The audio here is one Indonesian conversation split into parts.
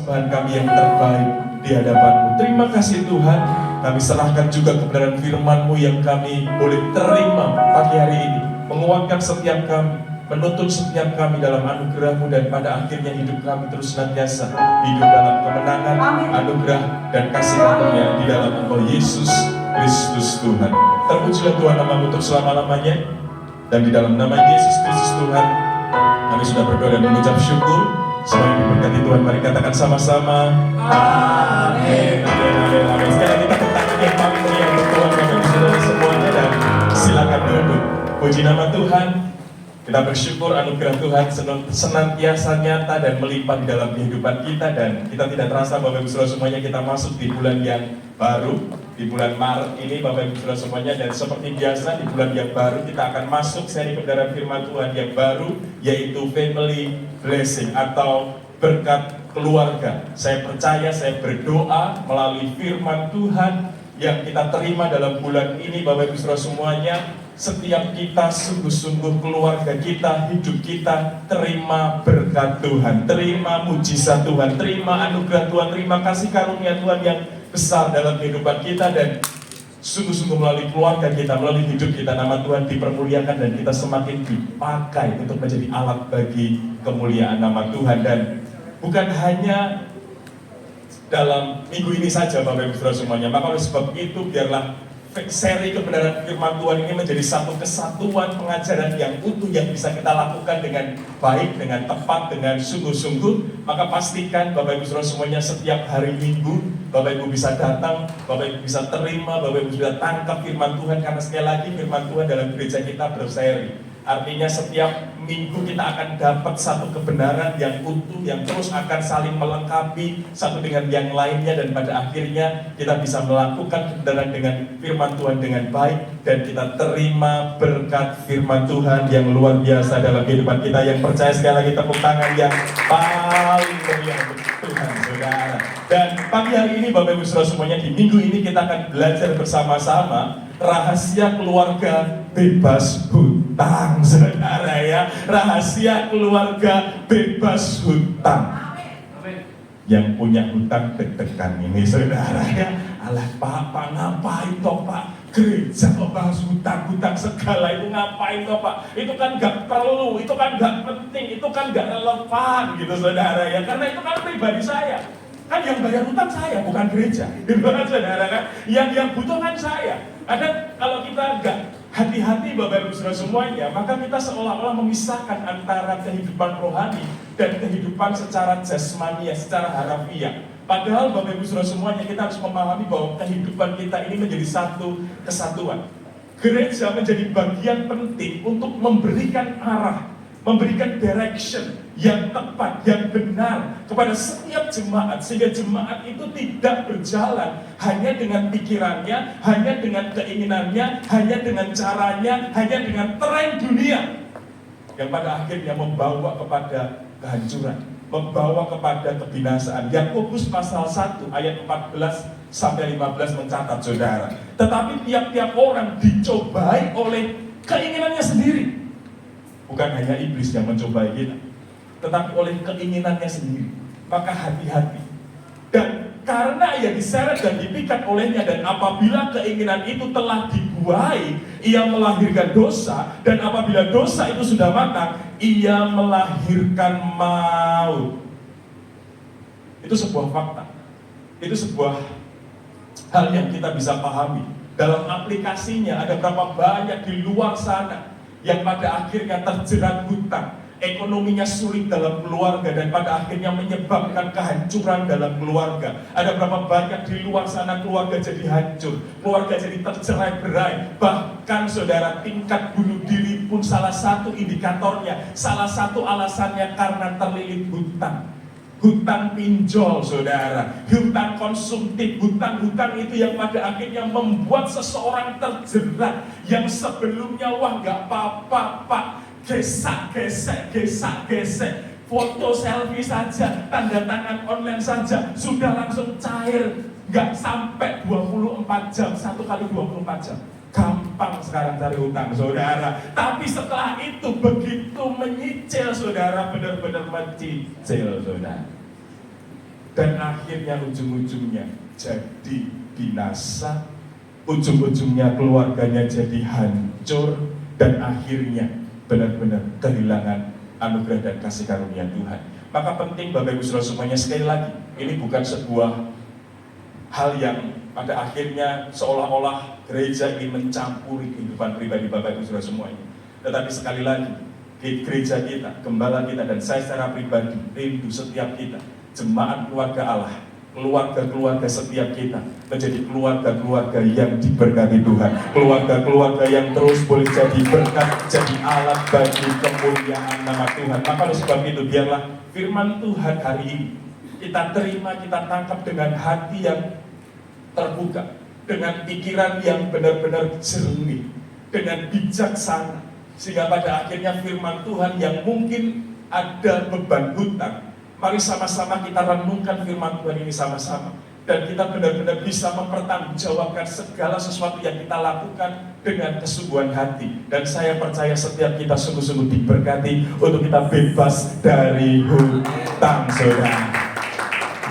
Tuhan kami yang terbaik di hadapan-Mu. Terima kasih Tuhan, kami serahkan juga kebenaran firman-Mu yang kami boleh terima pagi hari ini, menguatkan setiap kami, menuntun setiap kami dalam anugerah-Mu, dan pada akhirnya hidup kami terus senantiasa hidup dalam kemenangan, anugerah, dan kasih karunia di dalam Engkau Yesus Kristus Tuhan. Terpujilah Tuhan nama-Mu untuk selama-lamanya, dan di dalam nama Yesus Kristus Tuhan kami sudah berdoa dan mengucap syukur. Semuanya diberkati Tuhan, mari katakan sama-sama amin, amin, amin, amin. Sekarang kita katakan yang paling mulia untuk Tuhan Bapak Ibu Saudara semuanya, dan silakan duduk. Puji nama Tuhan. Kita bersyukur anugerah Tuhan senantiasa nyata dan melimpah di dalam kehidupan kita, dan kita tidak terasa Bapak Ibu Saudara semuanya kita masuk di bulan yang baru, di bulan Maret ini Bapak Ibu Saudara semuanya. Dan seperti biasa di bulan yang baru kita akan masuk seri kebenaran firman Tuhan yang baru, yaitu family blessing atau berkat keluarga. Saya percaya, saya berdoa melalui firman Tuhan yang kita terima dalam bulan ini Bapak Ibu Saudara semuanya, setiap kita sungguh-sungguh keluarga kita, hidup kita terima berkat Tuhan, terima mujizat Tuhan, terima anugerah Tuhan, terima kasih karunia Tuhan yang besar dalam kehidupan kita, dan sungguh-sungguh melalui keluarga kita, melalui hidup kita, nama Tuhan dipermuliakan dan kita semakin dipakai untuk menjadi alat bagi kemuliaan nama Tuhan. Dan bukan hanya dalam minggu ini saja Bapak Ibu Saudara semuanya, maka oleh sebab itu biarlah seri kebenaran firman Tuhan ini menjadi satu kesatuan pengajaran yang utuh yang bisa kita lakukan dengan baik, dengan tepat, dengan sungguh-sungguh. Maka pastikan Bapak Ibu Saudara semuanya setiap hari Minggu Bapak Ibu bisa datang, Bapak Ibu bisa terima, Bapak Ibu bisa tangkap firman Tuhan, karena sekali lagi firman Tuhan dalam gereja kita berseri. Artinya setiap minggu kita akan dapat satu kebenaran yang utuh, yang terus akan saling melengkapi satu dengan yang lainnya, dan pada akhirnya kita bisa melakukan kebenaran dengan firman Tuhan dengan baik, dan kita terima berkat firman Tuhan yang luar biasa dalam kehidupan kita. Yang percaya sekali lagi tepuk tangan yang paling meriah untuk Tuhan saudara. Dan pagi hari ini Bapak Ibu Saudara semuanya, di minggu ini kita akan belajar bersama-sama rahasia keluarga bebas hutang, saudara ya. Rahasia keluarga bebas hutang. Yang punya hutang deg-degan ini, saudara ya. Alah Pak ngapain toh Pak? Gereja kok bahas hutang segala itu, ngapain toh Pak? Itu kan gak perlu, itu kan gak penting, itu kan gak relevan gitu saudara ya. Karena itu kan pribadi saya. Kan yang bayar hutang saya, bukan gereja. Gitu kan saudara kan? Yang butuh kan saya. Ada kalau kita nggak hati-hati Bapak Ibu Saudara semuanya, maka kita seolah-olah memisahkan antara kehidupan rohani dan kehidupan secara jasmani, secara harafiah. Padahal Bapak Ibu Saudara semuanya, kita harus memahami bahwa kehidupan kita ini menjadi satu kesatuan. Gereja menjadi bagian penting untuk memberikan arah, memberikan direction yang tepat, yang benar kepada setiap jemaat, sehingga jemaat itu tidak berjalan hanya dengan pikirannya, hanya dengan keinginannya, hanya dengan caranya, hanya dengan tren dunia yang pada akhirnya membawa kepada kehancuran, membawa kepada kebinasaan. Yakobus pasal 1 ayat 14 sampai 15 mencatat saudara, tetapi tiap-tiap orang dicobai oleh keinginannya sendiri. Bukan hanya iblis yang mencobai kita, tetapi oleh keinginannya sendiri. Maka hati-hati. Dan karena ia diseret dan dipikat olehnya, dan apabila keinginan itu telah dibuai, ia melahirkan dosa, dan apabila dosa itu sudah matang, ia melahirkan maut. Itu sebuah fakta. Itu sebuah hal yang kita bisa pahami. Dalam aplikasinya ada berapa banyak di luar sana yang pada akhirnya terjerat hutang, ekonominya sulit dalam keluarga, dan pada akhirnya menyebabkan kehancuran dalam keluarga. Ada berapa banyak di luar sana keluarga jadi hancur, keluarga jadi tercerai-berai, bahkan saudara tingkat bunuh diri pun salah satu indikatornya, salah satu alasannya karena terlilit hutang. Hutang pinjol saudara, hutang konsumtif, hutang-hutang itu yang pada akhirnya membuat seseorang terjerat, yang sebelumnya wah gak apa-apa Pak, gesek, foto selfie saja, tanda tangan online saja, sudah langsung cair, gak sampai 24 jam, 1 kali 24 jam. Gampang sekarang cari hutang saudara. Tapi setelah itu begitu menyicil saudara, benar-benar mencicil saudara. dan akhirnya ujung-ujungnya jadi binasa, ujung-ujungnya keluarganya jadi hancur, dan akhirnya benar-benar kehilangan anugerah dan kasih karunia Tuhan. Maka penting Bapak Ibu Saudara semuanya, sekali lagi, ini bukan sebuah hal yang pada akhirnya seolah-olah gereja ingin mencampuri kehidupan pribadi Bapak Ibu Saudara semuanya. Tetapi sekali lagi, di gereja kita, gembala kita, dan saya secara pribadi rindu setiap kita, jemaat keluarga Allah, keluarga-keluarga setiap kita menjadi keluarga-keluarga yang diberkati Tuhan, keluarga-keluarga yang terus boleh jadi berkat, jadi alat bagi kemuliaan nama Tuhan. Maka oleh sebab itu, biarlah firman Tuhan hari ini kita terima, kita tangkap dengan hati yang terbuka, dengan pikiran yang benar-benar jernih, dengan bijaksana, sehingga pada akhirnya firman Tuhan yang mungkin ada beban hutang, mari sama-sama kita renungkan firman Tuhan ini sama-sama, dan kita benar-benar bisa mempertanggungjawabkan segala sesuatu yang kita lakukan dengan kesungguhan hati. Dan saya percaya setiap kita sungguh-sungguh diberkati untuk kita bebas dari hutang, saudara.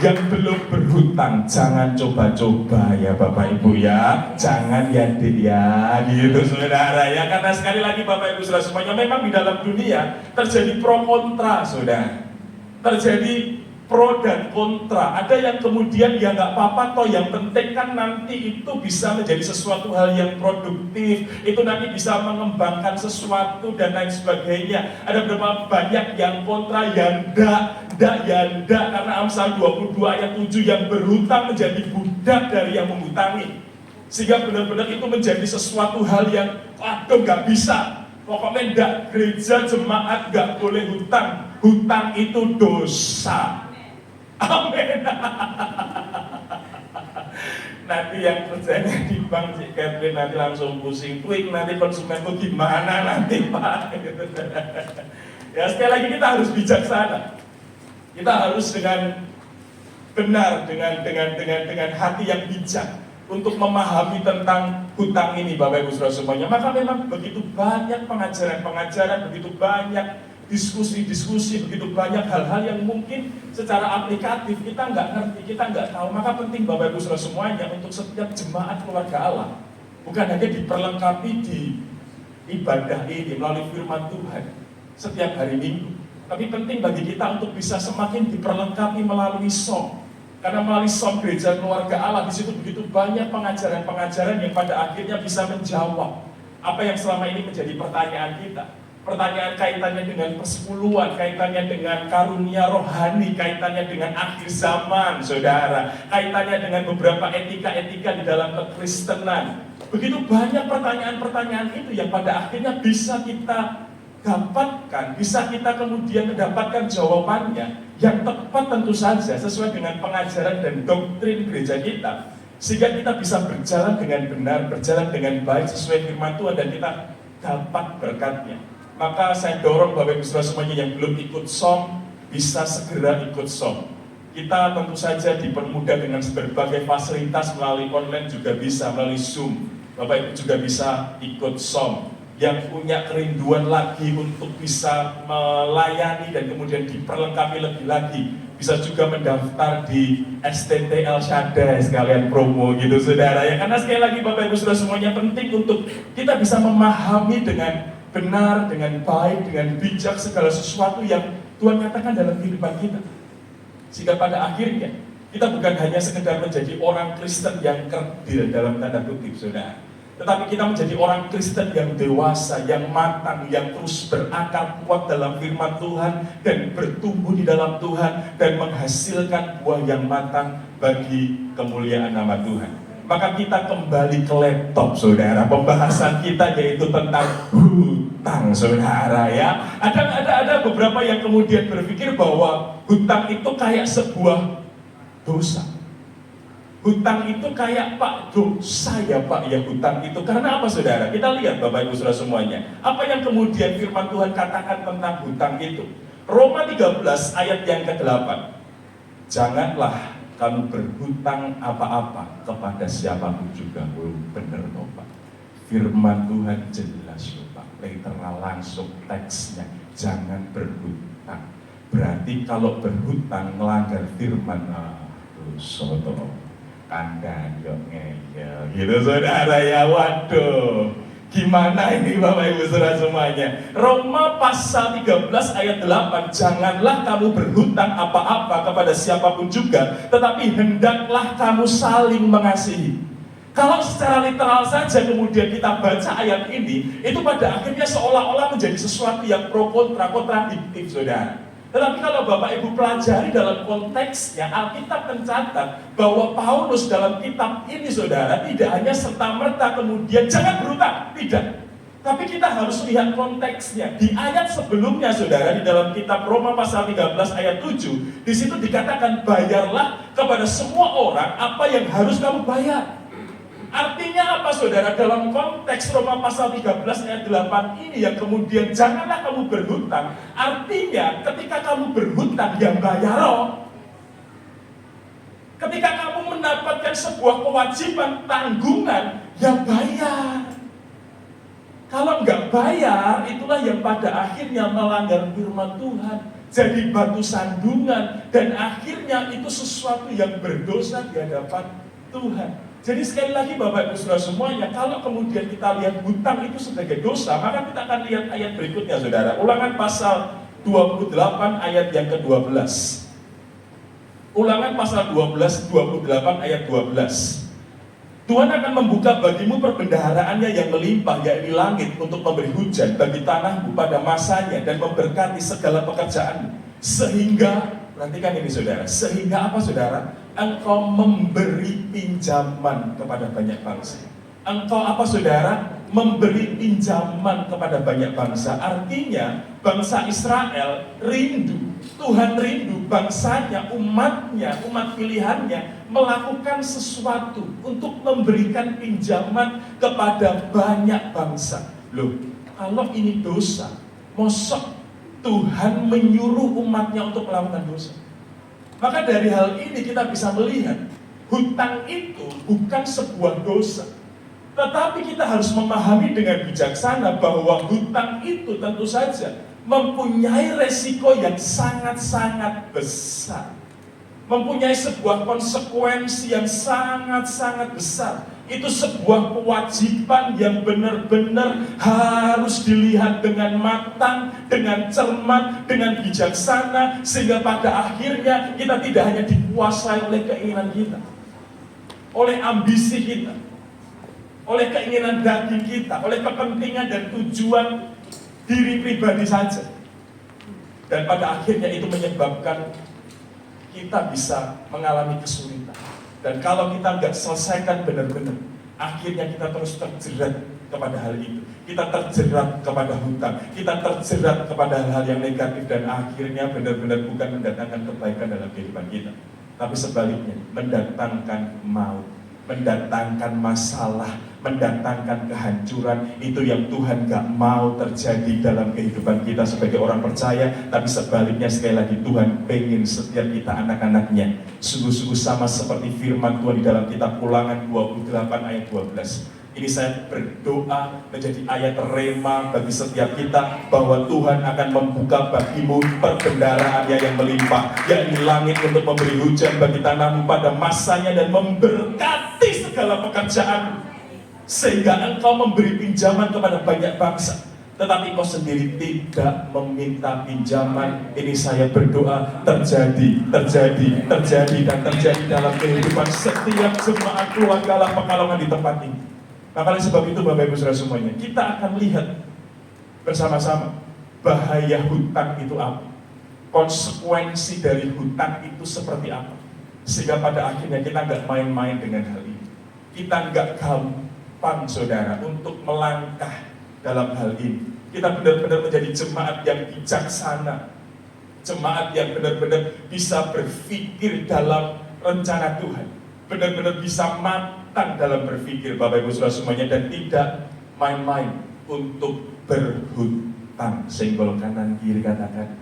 Yang belum berhutang jangan coba-coba ya Bapak Ibu ya, jangan ya Dik ya, gitu saudara ya. Karena sekali lagi Bapak Ibu saudara semuanya, memang di dalam dunia terjadi pro kontra saudara, terjadi pro dan kontra. Ada yang kemudian ya nggak apa-apa toh, yang penting kan nanti itu bisa menjadi sesuatu hal yang produktif, itu nanti bisa mengembangkan sesuatu dan lain sebagainya. Ada beberapa banyak yang kontra, yang enggak, karena Amsal 22 ayat 7, yang berhutang menjadi budak dari yang menghutangi. Sehingga benar-benar itu menjadi sesuatu hal yang aduh nggak bisa. Pokoknya enggak, gereja jemaat nggak boleh hutang. Hutang itu dosa. Amin. Nanti yang kerjanya di bank, Cik Catherine nanti langsung pusing, twing, nanti konsumenku gimana nanti Pak. Ya sekali lagi kita harus bijaksana. Kita harus dengan benar, dengan hati yang bijak untuk memahami tentang hutang ini Bapak Ibu Saudara semuanya. Maka memang begitu banyak pengajaran-pengajaran, begitu banyak diskusi-diskusi, begitu banyak hal-hal yang mungkin secara aplikatif kita nggak ngerti, kita nggak tahu. Maka penting Bapak Ibu Saudara semuanya untuk setiap jemaat keluarga Allah bukan hanya diperlengkapi di ibadah ini melalui firman Tuhan setiap hari Minggu, tapi penting bagi kita untuk bisa semakin diperlengkapi melalui som. Karena melalui som gereja keluarga Allah, di situ begitu banyak pengajaran-pengajaran yang pada akhirnya bisa menjawab apa yang selama ini menjadi pertanyaan kita. Pertanyaan kaitannya dengan persepuluhan, kaitannya dengan karunia rohani, kaitannya dengan akhir zaman, saudara, kaitannya dengan beberapa etika-etika di dalam kekristenan. Begitu banyak pertanyaan-pertanyaan itu yang pada akhirnya bisa kita dapatkan, bisa kita kemudian mendapatkan jawabannya yang tepat tentu saja sesuai dengan pengajaran dan doktrin gereja kita, sehingga kita bisa berjalan dengan benar, berjalan dengan baik sesuai firman Tuhan, dan kita dapat berkatnya. Maka saya dorong Bapak Ibu Saudara semuanya yang belum ikut som, bisa segera ikut som. Kita tentu saja dipermudah dengan berbagai fasilitas melalui online, juga bisa melalui Zoom. Bapak Ibu juga bisa ikut som. Yang punya kerinduan lagi untuk bisa melayani dan kemudian diperlengkapi lebih lagi, bisa juga mendaftar di STT El Shaddai sekalian promo gitu saudara ya. Karena sekali lagi Bapak Ibu Saudara semuanya, penting untuk kita bisa memahami dengan benar, dengan baik, dengan bijak segala sesuatu yang Tuhan katakan dalam kehidupan kita. Sehingga pada akhirnya kita bukan hanya sekedar menjadi orang Kristen yang kerdil dalam tanda kutip saudara, tetapi kita menjadi orang Kristen yang dewasa, yang matang, yang terus berakar kuat dalam firman Tuhan dan bertumbuh di dalam Tuhan dan menghasilkan buah yang matang bagi kemuliaan nama Tuhan. Maka kita kembali ke laptop saudara, pembahasan kita yaitu tentang hutang saudara ya. Ada beberapa yang kemudian berpikir bahwa hutang itu kayak sebuah dosa. Hutang itu kayak Pak dosa ya Pak ya hutang itu. Karena apa saudara? Kita lihat Bapak Ibu Saudara semuanya, apa yang kemudian firman Tuhan katakan tentang hutang itu. Roma 13 ayat yang ke-8. Janganlah kamu berhutang apa-apa kepada siapapun juga. Benar toh Pak. Firman Tuhan jelas loh Pak, literal langsung teksnya. Jangan berhutang. Berarti kalau berhutang melanggar firman, soto kandang yo ngeyel gitu saudara ya. Waduh, gimana ini Bapak Ibu Saudara semuanya? Roma pasal 13 ayat 8, janganlah kamu berhutang apa-apa kepada siapapun juga, tetapi hendaklah kamu saling mengasihi. Kalau secara literal saja kemudian kita baca ayat ini, itu pada akhirnya seolah-olah menjadi sesuatu yang pro kontra, kontradiktif saudara. Tetapi kalau Bapak Ibu pelajari dalam konteksnya, Alkitab mencatat bahwa Paulus dalam kitab ini saudara tidak hanya serta-merta kemudian jangan berhutang, tidak. Tapi kita harus lihat konteksnya. Di ayat sebelumnya saudara, di dalam kitab Roma pasal 13 ayat 7, di situ dikatakan bayarlah kepada semua orang apa yang harus kamu bayar. Artinya apa saudara? Dalam konteks Roma pasal 13 ayat 8 ini yang kemudian janganlah kamu berhutang, artinya ketika kamu berhutang yang bayar. Ketika kamu mendapatkan sebuah kewajiban tanggungan, yang bayar. Kalau nggak bayar, itulah yang pada akhirnya melanggar firman Tuhan, jadi batu sandungan, dan akhirnya itu sesuatu yang berdosa di hadapan Tuhan. Jadi sekali lagi Bapak Ibu Saudara semuanya, kalau kemudian kita lihat hutang itu sebagai dosa, maka kita akan lihat ayat berikutnya saudara. Ulangan pasal 28 ayat yang ke-12. Ulangan pasal 28 ayat 12. Tuhan akan membuka bagimu perbendaharaannya yang melimpah, yakni langit, untuk memberi hujan bagi tanahmu pada masanya dan memberkati segala pekerjaanmu. Sehingga, perhatikan ini saudara, sehingga apa saudara? Engkau memberi pinjaman kepada banyak bangsa. Engkau apa saudara? Memberi pinjaman kepada banyak bangsa. Artinya bangsa Israel rindu, Tuhan rindu bangsanya, umatnya, umat pilihannya melakukan sesuatu untuk memberikan pinjaman kepada banyak bangsa. Loh, kalau ini dosa, mosok Tuhan menyuruh umatnya untuk melakukan dosa? Maka dari hal ini kita bisa melihat hutang itu bukan sebuah dosa. Tetapi kita harus memahami dengan bijaksana bahwa hutang itu tentu saja mempunyai resiko yang sangat-sangat besar. Mempunyai sebuah konsekuensi yang sangat-sangat besar. Itu sebuah kewajiban yang benar-benar harus dilihat dengan matang, dengan cermat, dengan bijaksana, sehingga pada akhirnya kita tidak hanya dikuasai oleh keinginan kita, oleh ambisi kita, oleh keinginan daging kita, oleh kepentingan dan tujuan diri pribadi saja. Dan pada akhirnya itu menyebabkan kita bisa mengalami kesulitan. Dan kalau kita nggak selesaikan benar-benar, akhirnya kita terus terjerat kepada hal itu. Kita terjerat kepada hutang, kita terjerat kepada hal-hal yang negatif, dan akhirnya benar-benar bukan mendatangkan kebaikan dalam kehidupan kita, tapi sebaliknya mendatangkan maut, mendatangkan masalah, mendatangkan kehancuran. Itu yang Tuhan gak mau terjadi dalam kehidupan kita sebagai orang percaya. Tapi sebaliknya sekali lagi Tuhan pengen setiap kita anak-anaknya sungguh-sungguh sama seperti firman Tuhan di dalam kitab Ulangan 28 ayat 12. Ini saya berdoa menjadi ayat rema bagi setiap kita, bahwa Tuhan akan membuka bagimu perbendaharaannya yang melimpah, yakni langit untuk memberi hujan bagi tanahmu pada masanya dan memberkati segala pekerjaan, sehingga engkau memberi pinjaman kepada banyak bangsa, tetapi kau sendiri tidak meminta pinjaman. Ini saya berdoa terjadi dan terjadi dalam kehidupan setiap jemaat keluarga Allah Pekalongan di tempat ini. Maka oleh sebab itu Bapak Ibu Saudara semuanya, kita akan lihat bersama-sama bahaya hutang itu apa, konsekuensi dari hutang itu seperti apa, sehingga pada akhirnya kita nggak main-main dengan hal ini. Kita nggak gampang saudara untuk melangkah dalam hal ini. Kita benar-benar menjadi jemaat yang bijaksana, jemaat yang benar-benar bisa berpikir dalam rencana Tuhan, benar-benar bisa matang dalam berpikir Bapak Ibu Saudara semuanya, dan tidak main-main untuk berhutang. Senggol kanan kiri katakan,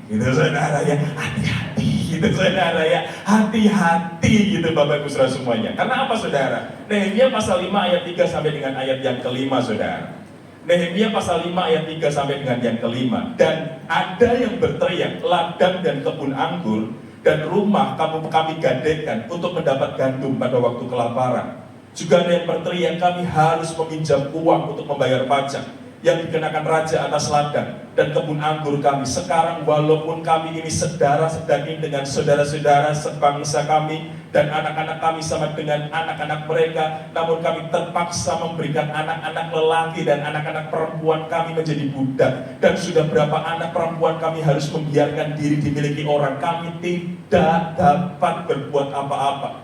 gitu saudara ya, hati-hati gitu saudara ya, hati-hati gitu Bapak Ibu Saudara semuanya. Karena apa saudara? Nehemia pasal 5 ayat 3 sampai dengan ayat yang kelima saudara. Nehemia pasal 5 ayat 3 sampai dengan yang kelima. Dan ada yang berteriak, ladang dan kebun anggur dan rumah kami gadaikan untuk mendapat gandum pada waktu kelaparan. Juga ada yang berteriak, kami harus meminjam uang untuk membayar pajak yang dikenakan raja atas ladang dan kebun anggur kami. Sekarang walaupun kami ini saudara sedaging dengan saudara-saudara sebangsa kami, dan anak-anak kami sama dengan anak-anak mereka, namun kami terpaksa memberikan anak-anak lelaki dan anak-anak perempuan kami menjadi budak. Dan sudah berapa anak perempuan kami harus membiarkan diri dimiliki orang. Kami tidak dapat berbuat apa-apa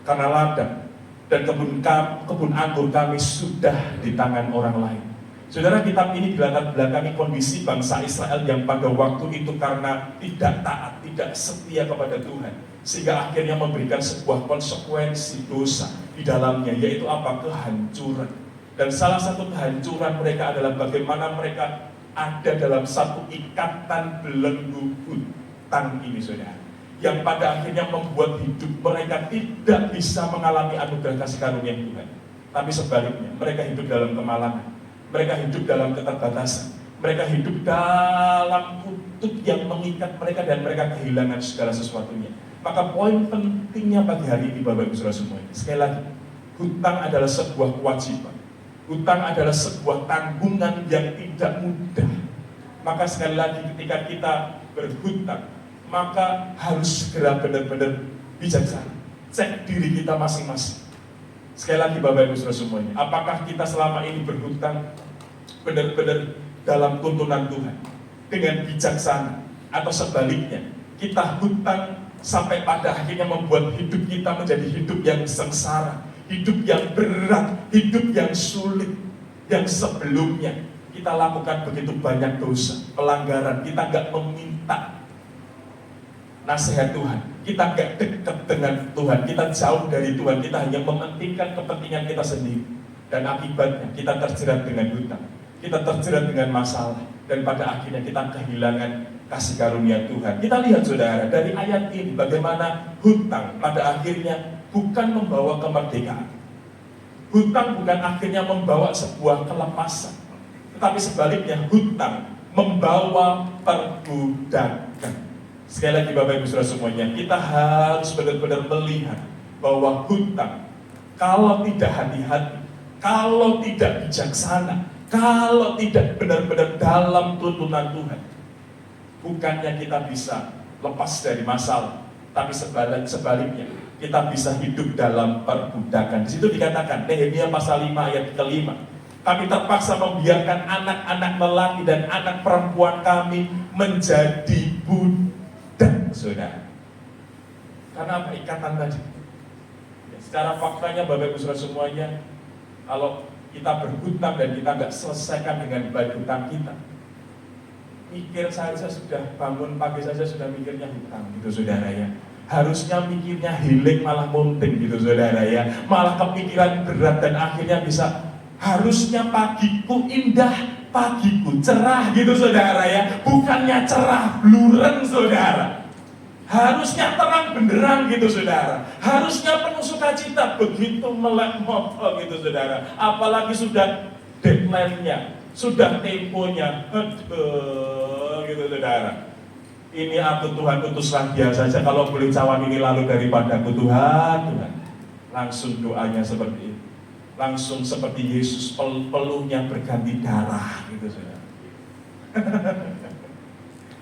karena ladang dan kebun anggur kami sudah di tangan orang lain. Saudara, kitab ini belakangi kondisi bangsa Israel yang pada waktu itu karena tidak taat, tidak setia kepada Tuhan, sehingga akhirnya memberikan sebuah konsekuensi dosa di dalamnya, yaitu apa? Kehancuran. Dan salah satu kehancuran mereka adalah bagaimana mereka ada dalam satu ikatan belenggu hutang ini, saudara, yang pada akhirnya membuat hidup mereka tidak bisa mengalami anugerah kasih karunia Tuhan. Tapi sebaliknya, mereka hidup dalam kemalangan. Mereka hidup dalam keterbatasan. Mereka hidup dalam kutub yang mengikat mereka dan mereka kehilangan segala sesuatunya. Maka poin pentingnya pagi hari ini Bapak Ibu Saudara semuanya, sekali lagi, hutang adalah sebuah kewajiban. Hutang adalah sebuah tanggungan yang tidak mudah. Maka sekali lagi ketika kita berhutang, maka harus segera benar-benar bijaksana. Cek diri kita masing-masing. Sekali lagi Bapak Ibu Saudara semuanya, apakah kita selama ini berhutang benar-benar dalam tuntunan Tuhan dengan bijaksana, atau sebaliknya kita hutang sampai pada akhirnya membuat hidup kita menjadi hidup yang sengsara, hidup yang berat, hidup yang sulit, yang sebelumnya kita lakukan begitu banyak dosa, pelanggaran, kita nggak meminta nasihat Tuhan, kita gak dekat dengan Tuhan, kita jauh dari Tuhan, kita hanya mementingkan kepentingan kita sendiri. Dan akibatnya kita terjerat dengan hutang, kita terjerat dengan masalah, dan pada akhirnya kita kehilangan kasih karunia Tuhan. Kita lihat saudara, dari ayat ini bagaimana hutang pada akhirnya bukan membawa kemerdekaan. Hutang bukan akhirnya membawa sebuah kelepasan, tetapi sebaliknya hutang membawa perbudakan. Sekali lagi Bapak Ibu Saudara semuanya, kita harus benar-benar melihat bahwa hutang, kalau tidak hati-hati, kalau tidak bijaksana, kalau tidak benar-benar dalam tuntunan Tuhan, bukannya kita bisa lepas dari masalah, tapi sebaliknya kita bisa hidup dalam perbudakan. Di situ dikatakan, Nehemia pasal 5 ayat ke-5, kami terpaksa membiarkan anak-anak lelaki dan anak perempuan kami menjadi budak. Saudara, karena apa? Ikatan tadi. Secara faktanya Bapak Ibu Saudara semuanya, kalau kita berhutang dan kita nggak selesaikan dengan baik hutang kita, mikir saja sudah bangun pagi saja sudah mikirnya hutang gitu saudara ya. Harusnya mikirnya healing malah munting gitu saudara ya, malah kepikiran berat dan akhirnya bisa, harusnya pagiku indah, pagiku cerah gitu saudara ya, bukannya cerah bluren saudara. Harusnya terang benderang gitu saudara, harusnya penuh sukacita, begitu melek motor gitu saudara, apalagi sudah deadline-nya, sudah temponya, gitu saudara. Ini aku Tuhan utuslah dia saja, kalau boleh cawan ini lalu daripadaku Tuhan, Tuhan. Langsung doanya seperti itu, langsung seperti Yesus peluhnya berganti darah gitu saudara.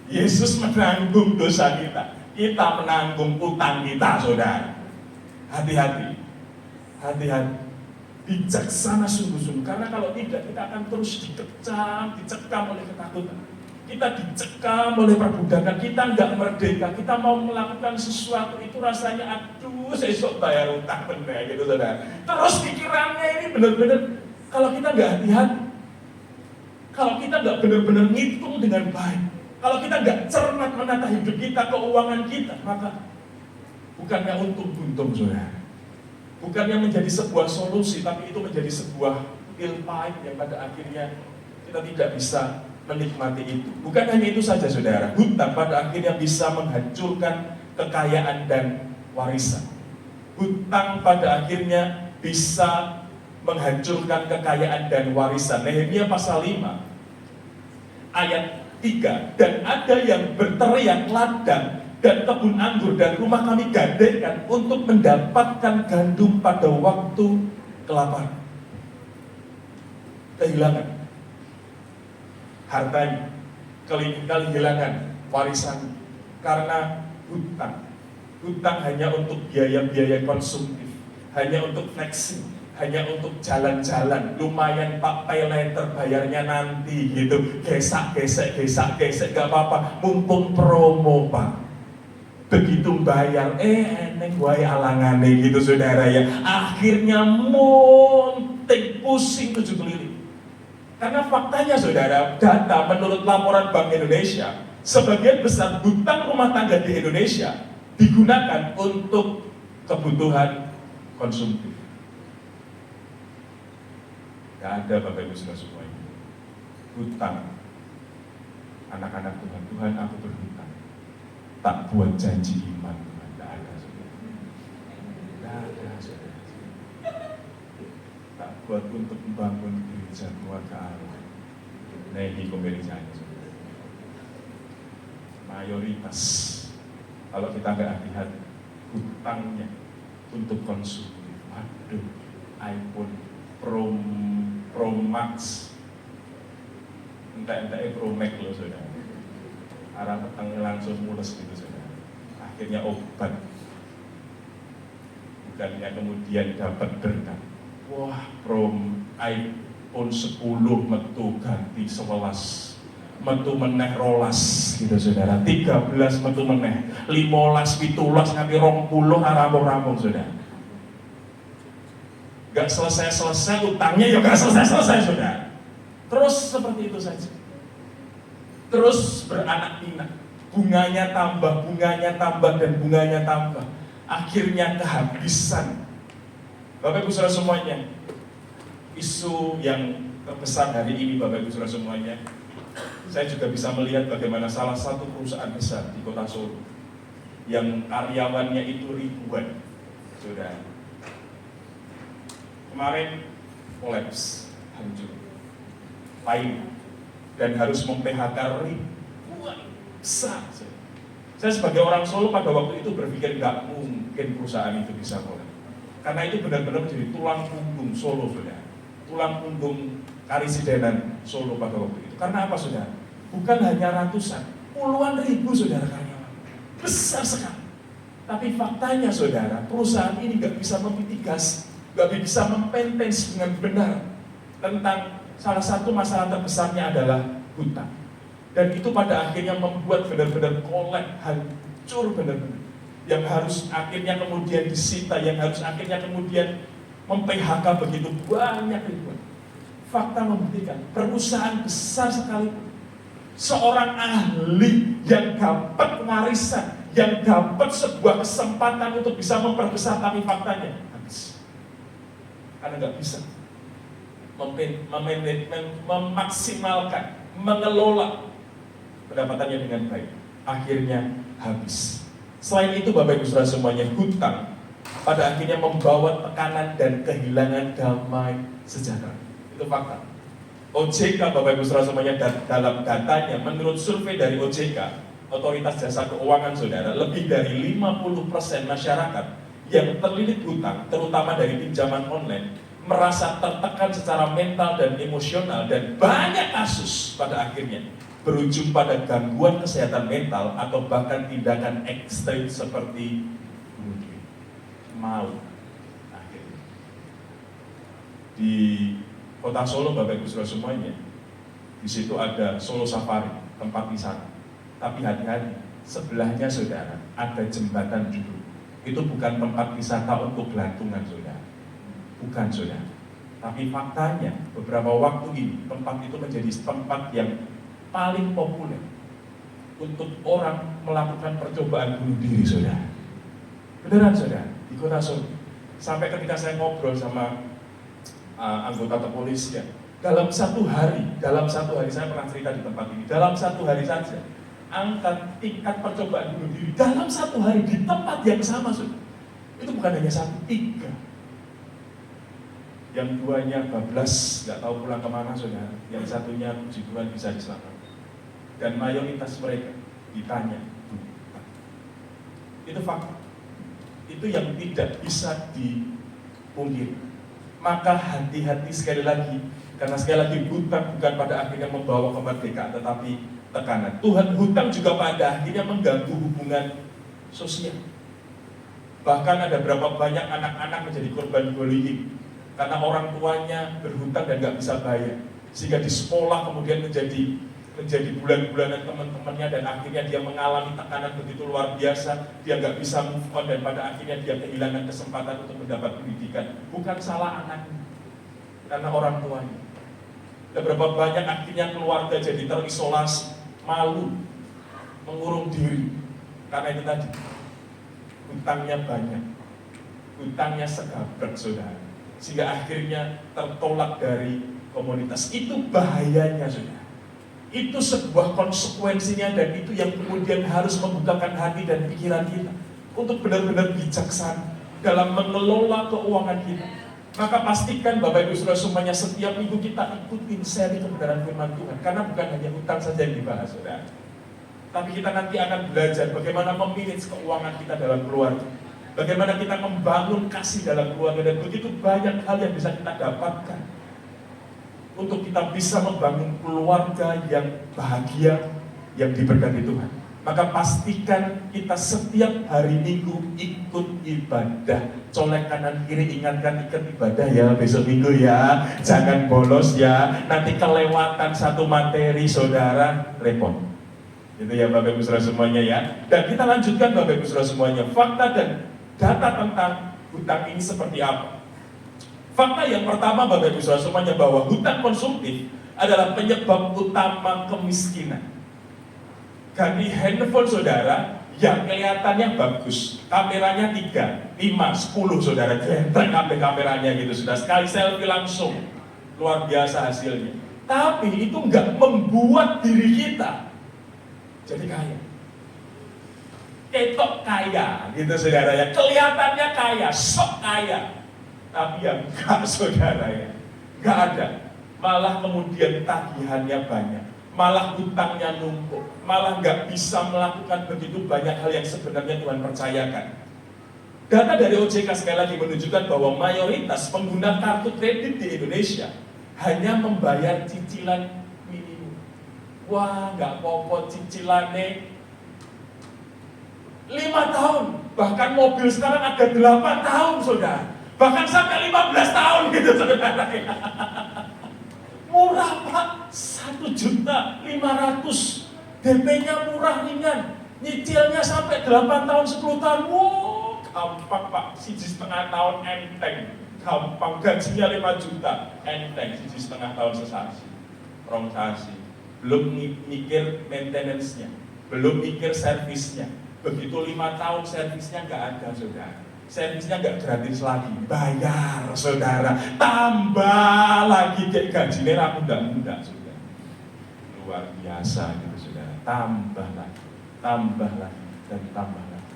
Yesus menanggung dosa kita, kita menanggung utang kita saudara. Hati-hati, hati-hati, bijaksana sungguh-sungguh, karena kalau tidak kita akan terus dicekam oleh ketakutan, kita dicekam oleh perbudakan, kita nggak merdeka, kita mau melakukan sesuatu itu rasanya aduh sesok bayar utang bener gitu saudara. Terus pikirannya ini benar-benar, kalau kita nggak hati-hati, kalau kita nggak benar-benar ngitung dengan baik, kalau kita nggak cermat menata hidup kita, keuangan kita, maka bukannya untung buntung saudara, bukannya menjadi sebuah solusi, tapi itu menjadi sebuah pil pahit yang pada akhirnya kita tidak bisa menikmati itu. Bukan hanya itu saja saudara, hutang pada akhirnya bisa menghancurkan kekayaan dan warisan. Hutang pada akhirnya bisa menghancurkan kekayaan dan warisan. Nehemia pasal 5 ayat 3, dan ada yang berteriak ladang dan kebun anggur dan rumah kami gadaikan untuk mendapatkan gandum pada waktu kelaparan. Kehilangan hartanya, kehilangan warisan karena hutang. Hutang hanya untuk biaya-biaya konsumtif, hanya untuk flexing, hanya untuk jalan-jalan. Lumayan Pak, pay later, bayarnya nanti gitu. Gesek, gak apa-apa, mumpung promo Pak. Begitu bayar, eneng wae alangane gitu saudara ya. Akhirnya munting, pusing 7 keliling. Karena faktanya saudara, data menurut laporan Bank Indonesia, sebagian besar hutang rumah tangga di Indonesia digunakan untuk kebutuhan konsumtif. Gak ada Bapak Ibu Saudara semuanya. Hutang. Anak-anak Tuhan, Tuhan aku berhutang. Tak buat janji iman Tuhan, gak ada saudara. Gak ada saudara. Tak buat untuk membangun gereja keluarga Allah. Nah ini kombinasinya saudara. Mayoritas, kalau kita nggak hati-hati, hutangnya untuk konsumtif. Waduh, iPhone Pro Max, entah Pro Max loh saudara. Arah petangnya langsung mulus gitu saudara. Akhirnya obat, bukannya kemudian dapat berkat. Wah, iPhone 10 metu ganti 11. Metu meneh rolas gitu saudara, 13 metu meneh, 15, 17 nganti 20 rampung-rampung saudara. Gak selesai-selesai utangnya, ya gak selesai-selesai saudara. Terus seperti itu saja. Terus beranak pinak, bunganya tambah dan bunganya tambah. Akhirnya kehabisan. Bapak Ibu Saudara semuanya, isu yang terbesar hari ini Bapak Ibu Saudara semuanya, saya juga bisa melihat bagaimana salah satu perusahaan besar di kota Solo yang karyawannya itu ribuan, saudara. Kemarin kolaps, hancur, lain, dan harus mem-PHK ribuan besar. Saya sebagai orang Solo pada waktu itu berpikir nggak mungkin perusahaan itu bisa kolaps, karena itu benar-benar menjadi tulang punggung Solo, saudara. Tulang punggung Karisidenan Solo pada waktu itu. Karena apa saudara? Bukan hanya ratusan, puluhan ribu saudara karyawan. Besar sekali. Tapi faktanya saudara, perusahaan ini gak bisa memitigasi, gak bisa mempentensi dengan benar tentang salah satu masalah terbesarnya adalah hutang. Dan itu pada akhirnya membuat benar-benar kolap, hancur benar-benar. Yang harus akhirnya kemudian disita, yang harus akhirnya kemudian mem-PHK begitu banyak ribuan. Fakta membuktikan perusahaan besar sekali, seorang ahli yang dapat warisan, yang dapat sebuah kesempatan untuk bisa memperbesar, tapi faktanya habis. Karena nggak bisa memaksimalkan, mengelola pendapatannya dengan baik, akhirnya habis. Selain itu Bapak Ibu Saudara semuanya, hutang pada akhirnya membawa tekanan dan kehilangan damai sejahtera. Itu fakta. OJK Bapak Ibu Saudara semuanya, dalam datanya menurut survei dari OJK, Otoritas Jasa Keuangan saudara, lebih dari 50% masyarakat yang terlilit hutang, terutama dari pinjaman online, merasa tertekan secara mental dan emosional, dan banyak kasus pada akhirnya berujung pada gangguan kesehatan mental atau bahkan tindakan ekstrem seperti maut. Akhirnya di Kota Solo Bapak Ibu Saudara semuanya, di situ ada Solo Safari, tempat wisata. Tapi hati-hati, sebelahnya saudara ada jembatan judul. Itu bukan tempat wisata untuk gelantungan saudara, bukan saudara. Tapi faktanya beberapa waktu ini tempat itu menjadi tempat yang paling populer untuk orang melakukan percobaan bunuh diri saudara. Beneran saudara, di Kota Solo. Sampai ketika saya ngobrol sama anggota kepolisian, dalam satu hari saya pernah cerita di tempat ini, dalam satu hari saja angka tingkat percobaan bunuh diri dalam satu hari di tempat yang sama saudara, itu bukan hanya 1, 3. Yang duanya bablas, nggak tahu pulang kemana saudara. Yang satunya puji Tuhan bisa diselamatkan. Dan mayoritas mereka ditanya, itu fakta. Itu yang tidak bisa dipungkiri. Maka hati-hati sekali lagi, karena sekali lagi hutang bukan pada akhirnya membawa kemerdekaan, tetapi tekanan. Hutang juga pada akhirnya mengganggu hubungan sosial. Bahkan ada berapa banyak anak-anak menjadi korban bullying karena orang tuanya berhutang dan nggak bisa bayar, sehingga di sekolah kemudian menjadi bulan-bulanan teman-temannya, dan akhirnya dia mengalami tekanan begitu luar biasa, dia nggak bisa move on, dan pada akhirnya dia kehilangan kesempatan untuk mendapat pendidikan. Bukan salah anaknya, karena orang tuanya. Dan berapa banyak akhirnya keluarga jadi terisolasi, malu, mengurung diri, karena itu tadi, hutangnya banyak, hutangnya sekabrek saudara, sehingga akhirnya tertolak dari komunitas. Itu bahayanya saudara. Itu sebuah konsekuensinya, dan itu yang kemudian harus membukakan hati dan pikiran kita untuk benar-benar bijaksana dalam mengelola keuangan kita. Maka pastikan Bapak Ibu Saudara semuanya, setiap minggu kita ikutin seri kebenaran firman Tuhan, karena bukan hanya hutang saja yang dibahas saudara, tapi kita nanti akan belajar bagaimana memanage keuangan kita dalam keluarga, bagaimana kita membangun kasih dalam keluarga, dan begitu banyak hal yang bisa kita dapatkan untuk kita bisa membangun keluarga yang bahagia, yang diberkati Tuhan. Maka pastikan kita setiap hari Minggu ikut ibadah. Colek kanan kiri, ingatkan ikut ibadah ya besok Minggu ya. Jangan bolos ya, nanti kelewatan satu materi saudara repot. Itu ya Bapak Ibu Saudara semuanya ya. Dan kita lanjutkan Bapak Ibu Saudara semuanya, fakta dan data tentang hutang ini seperti apa. Fakta yang pertama Bapak Ibu Saudara semuanya, bahwa hutang konsumtif adalah penyebab utama kemiskinan. Ganti handphone saudara yang kelihatannya bagus, kameranya 3, 5, 10 saudara, genteng kameranya gitu, sudah sekali selfie langsung luar biasa hasilnya. Tapi itu nggak membuat diri kita jadi kaya. Ketok kaya gitu saudara ya, kelihatannya kaya, sok kaya. Tapi yang enggak saudara ya, enggak ada. Malah kemudian tagihannya banyak, malah hutangnya numpuk, malah enggak bisa melakukan begitu banyak hal yang sebenarnya Tuhan percayakan. Data dari OJK sekali lagi menunjukkan bahwa mayoritas pengguna kartu kredit di Indonesia hanya membayar cicilan minimum. Wah, enggak apa-apa cicilannya 5 tahun, bahkan mobil sekarang ada 8 tahun saudara. Bahkan sampai 15 tahun gitu saudara. Murah Pak, 1.500.000. DP-nya murah ringan, nyicilnya sampai 8 tahun, 10 tahun. Wow, gampang Pak, 1,5 tahun enteng. Gampang, gajinya 5 juta, enteng, 1,5 tahun sesasi, rong sasi. Belum mikir maintenance-nya, belum mikir servisnya. Begitu 5 tahun servisnya nggak ada saudara. Servisnya nggak gratis lagi, bayar saudara, tambah lagi kayak gajinya ramu muda saudara, luar biasa gitu saudara, tambah lagi, dan tambah lagi.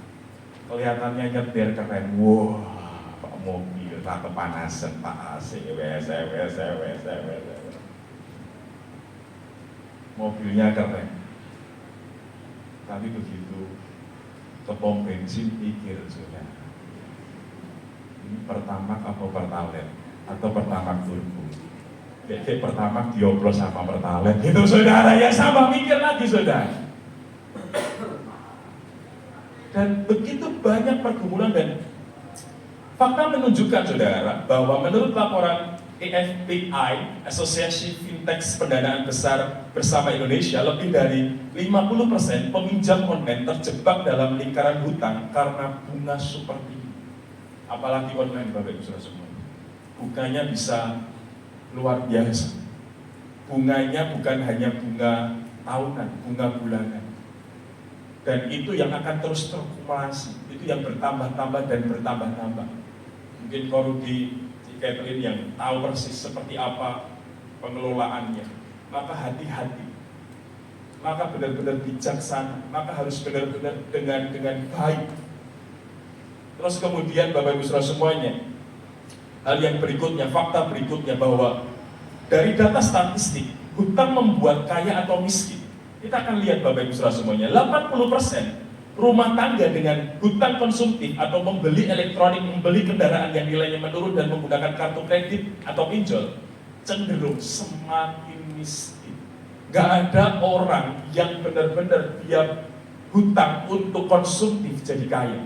Kelihatannya nyetir keren, wah, Pak mobil, tak kepanasan, Pak AC, mobilnya keren, tapi begitu ke pom bensin pikir saudara, Pertamax atau Pertalite atau Pertamax turbo. Jadi Pertamax dioplos sama Pertalite gitu saudara ya, sama mikir lagi saudara. Dan begitu banyak pergumulan, dan fakta menunjukkan saudara bahwa menurut laporan AFPI, Asosiasi Fintech Pendanaan Besar Bersama Indonesia, lebih dari 50% peminjam online terjebak dalam lingkaran hutang karena bunga super tinggi. Apalagi online Bapak Ibu Saudara semua, bunganya bisa luar biasa. Bunganya bukan hanya bunga tahunan, bunga bulanan, dan itu yang akan terus terkumulasi, itu yang bertambah-tambah dan bertambah-tambah. Mungkin Korudi Catherine yang tahu persis seperti apa pengelolaannya. Maka hati-hati, maka benar-benar bijaksana, maka harus benar-benar dengan baik. Terus kemudian Bapak Ibu Saudara semuanya, Hal yang berikutnya, fakta berikutnya bahwa dari data statistik, hutang membuat kaya atau miskin. Kita akan lihat Bapak Ibu Saudara semuanya, 80% rumah tangga dengan hutang konsumtif atau membeli elektronik, membeli kendaraan yang nilainya menurun dan menggunakan kartu kredit atau pinjol, cenderung semakin miskin. Gak ada orang yang benar-benar dia hutang untuk konsumtif jadi kaya.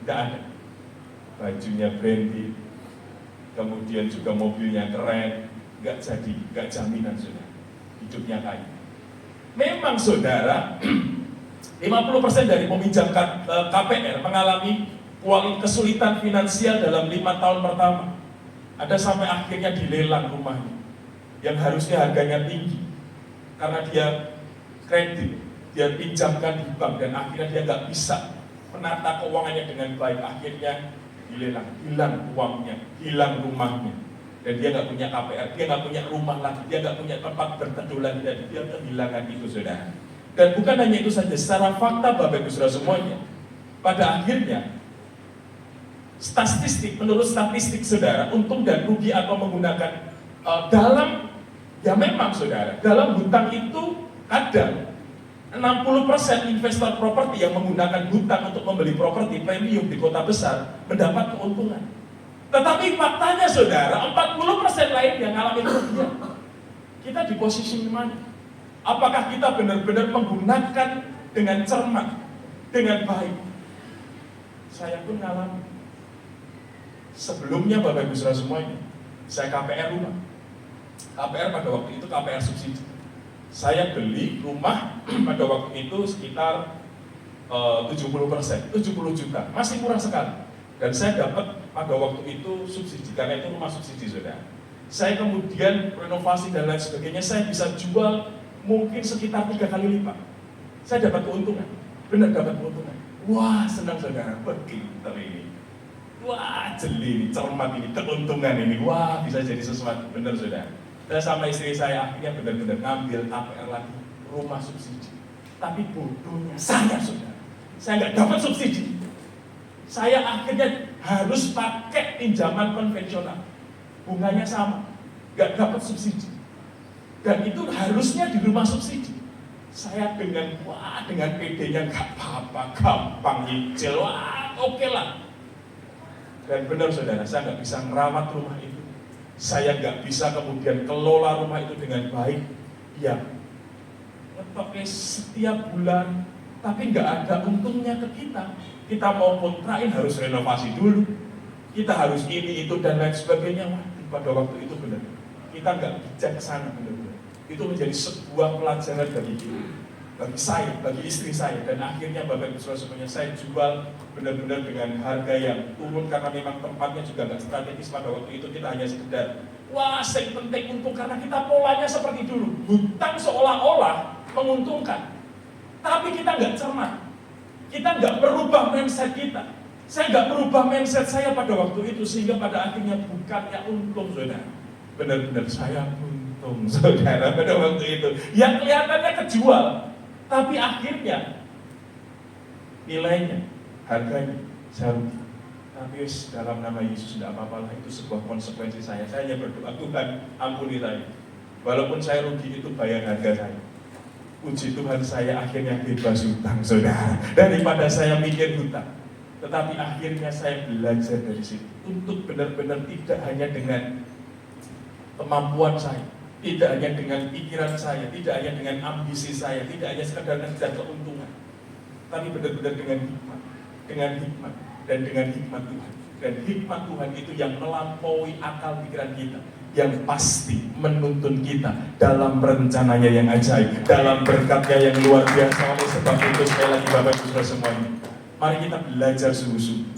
Gak ada. Bajunya branded, kemudian juga mobilnya keren, gak jadi, gak jaminan sudah hidupnya kaya. Memang saudara, 50% dari peminjam KPR mengalami kesulitan finansial dalam 5 tahun pertama. Ada sampai akhirnya dilelang rumahnya yang harusnya harganya tinggi karena dia kredit, dia pinjamkan di bank dan akhirnya dia nggak bisa menata keuangannya dengan baik. Akhirnya dilelang, hilang uangnya, hilang rumahnya, dan dia nggak punya KPR, dia nggak punya rumah lagi, dia nggak punya tempat berteduh lagi, dan dia kehilangan itu saudara. Dan bukan hanya itu saja, secara fakta Bapak Ibu Saudara semuanya, pada akhirnya menurut statistik saudara, untung dan rugi atau menggunakan ya memang saudara, dalam hutang itu ada 60% investor properti yang menggunakan hutang untuk membeli properti premium di kota besar mendapat keuntungan. Tetapi faktanya saudara, 40% lain yang mengalami kerugian. Kita di posisi mana? Apakah kita benar-benar menggunakan dengan cermat, dengan baik? Saya pun ngalami. Sebelumnya Bapak Ibu Saudara semuanya, saya KPR rumah. KPR pada waktu itu KPR subsidi. Saya beli rumah pada waktu itu sekitar 70%, 70 juta, masih murah sekali. Dan saya dapat pada waktu itu subsidi, karena itu rumah subsidi saudara. Saya kemudian renovasi dan lain sebagainya, saya bisa jual mungkin sekitar 3 kali lipat. Saya dapat keuntungan, benar dapat keuntungan. Wah senang saudara, pintar ini. Wah jeli ini, cermat ini, keuntungan ini. Wah bisa jadi sesuatu, benar saudara. Dan sama istri saya akhirnya benar-benar ngambil KPR lagi, rumah subsidi. Tapi bodohnya saya saudara, saya nggak dapat subsidi. Saya akhirnya harus pakai pinjaman konvensional, bunganya sama, nggak dapat subsidi. Dan itu harusnya di rumah subsidi. Saya dengan PD-nya nggak apa-apa, gampang nyicil, wah oke lah. Dan benar saudara, saya nggak bisa merawat rumah itu. Saya nggak bisa kemudian kelola rumah itu dengan baik. Ya, pakai setiap bulan, tapi nggak ada untungnya ke kita. Kita mau kontrain harus renovasi dulu. Kita harus ini, itu, dan lain sebagainya. Wah, pada waktu itu benar. Kita nggak bijaksana benar-benar. Itu menjadi sebuah pelajaran bagi saya, bagi istri saya, dan akhirnya Bapak Ibu Saudara semuanya saya jual benar-benar dengan harga yang turun karena memang tempatnya juga nggak strategis pada waktu itu. Kita hanya sekedar wah yang penting untung karena kita polanya seperti dulu, hutang seolah-olah menguntungkan, tapi kita nggak cermat, kita nggak merubah mindset kita. Saya nggak merubah mindset saya pada waktu itu sehingga pada akhirnya bukannya untung saudara, benar-benar saya untung saudara pada waktu itu. Yang kelihatannya kejual, tapi akhirnya nilainya, harganya saya rugi. Tapi dalam nama Yesus tidak apa-apa lah, itu sebuah konsekuensi saya. Saya hanya berdoa, Tuhan ampuni saya. Walaupun saya rugi itu bayar harga saya. Puji Tuhan saya akhirnya bebas hutang saudara, daripada saya mikir hutang. Tetapi akhirnya saya belajar dari situ untuk benar-benar tidak hanya dengan kemampuan saya, tidak hanya dengan pikiran saya, tidak hanya dengan ambisi saya, tidak hanya sekadar ngejar keuntungan, tapi benar-benar dengan hikmat dan dengan hikmat Tuhan. Dan hikmat Tuhan itu yang melampaui akal pikiran kita, yang pasti menuntun kita dalam rencananya yang ajaib, dalam berkatnya yang luar biasa. Oleh sebab itu sekali lagi Bapak Ibu Saudara semuanya, mari kita belajar sungguh-sungguh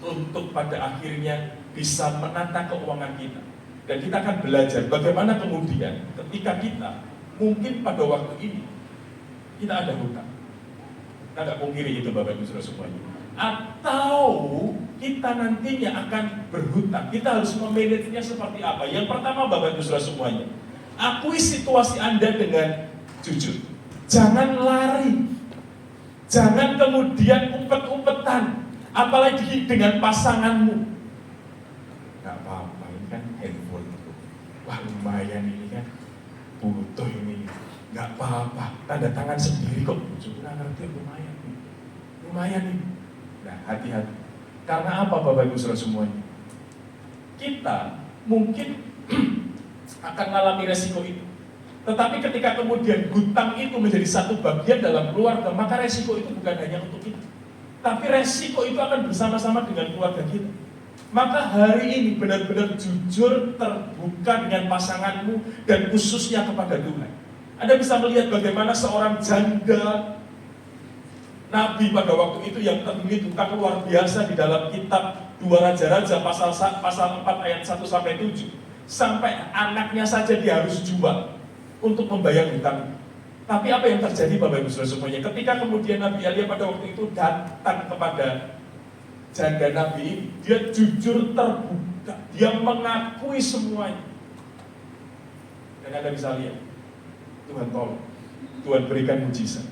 untuk pada akhirnya bisa menata keuangan kita. Dan kita akan belajar bagaimana kemudian ketika kita mungkin pada waktu ini kita ada hutang. Kita nggak pungkiri itu Bapak Ibu Saudara semuanya. Atau kita nantinya akan berhutang. Kita harus memanagenya seperti apa? Yang pertama Bapak Ibu Saudara semuanya, akui situasi Anda dengan jujur. Jangan lari. Jangan kemudian umpet-umpetan, apalagi dengan pasanganmu. Gak apa-apa, lumayan ini kan, butuh ini, nggak apa-apa, tanda tangan sendiri kok, sudah ngerti lumayan ini. Nah, hati-hati. Karena apa Bapak Ibu Saudara semuanya? Kita mungkin akan mengalami resiko itu. Tetapi ketika kemudian hutang itu menjadi satu bagian dalam keluarga, maka resiko itu bukan hanya untuk kita, tapi resiko itu akan bersama-sama dengan keluarga kita. Maka hari ini benar-benar jujur, terbuka dengan pasanganmu dan khususnya kepada Tuhan. Anda bisa melihat bagaimana seorang janda Nabi pada waktu itu yang terlilit hutang luar biasa di dalam kitab 2 Raja-Raja pasal 4 ayat 1-7. Sampai anaknya saja dia harus jual untuk membayar hutang. Tapi apa yang terjadi Bapak Ibu Saudara semuanya? Ketika kemudian Nabi Elia pada waktu itu datang kepada janda Nabi, dia jujur terbuka, dia mengakui semuanya. Dan Anda bisa lihat, Tuhan tolong, Tuhan berikan mujizat,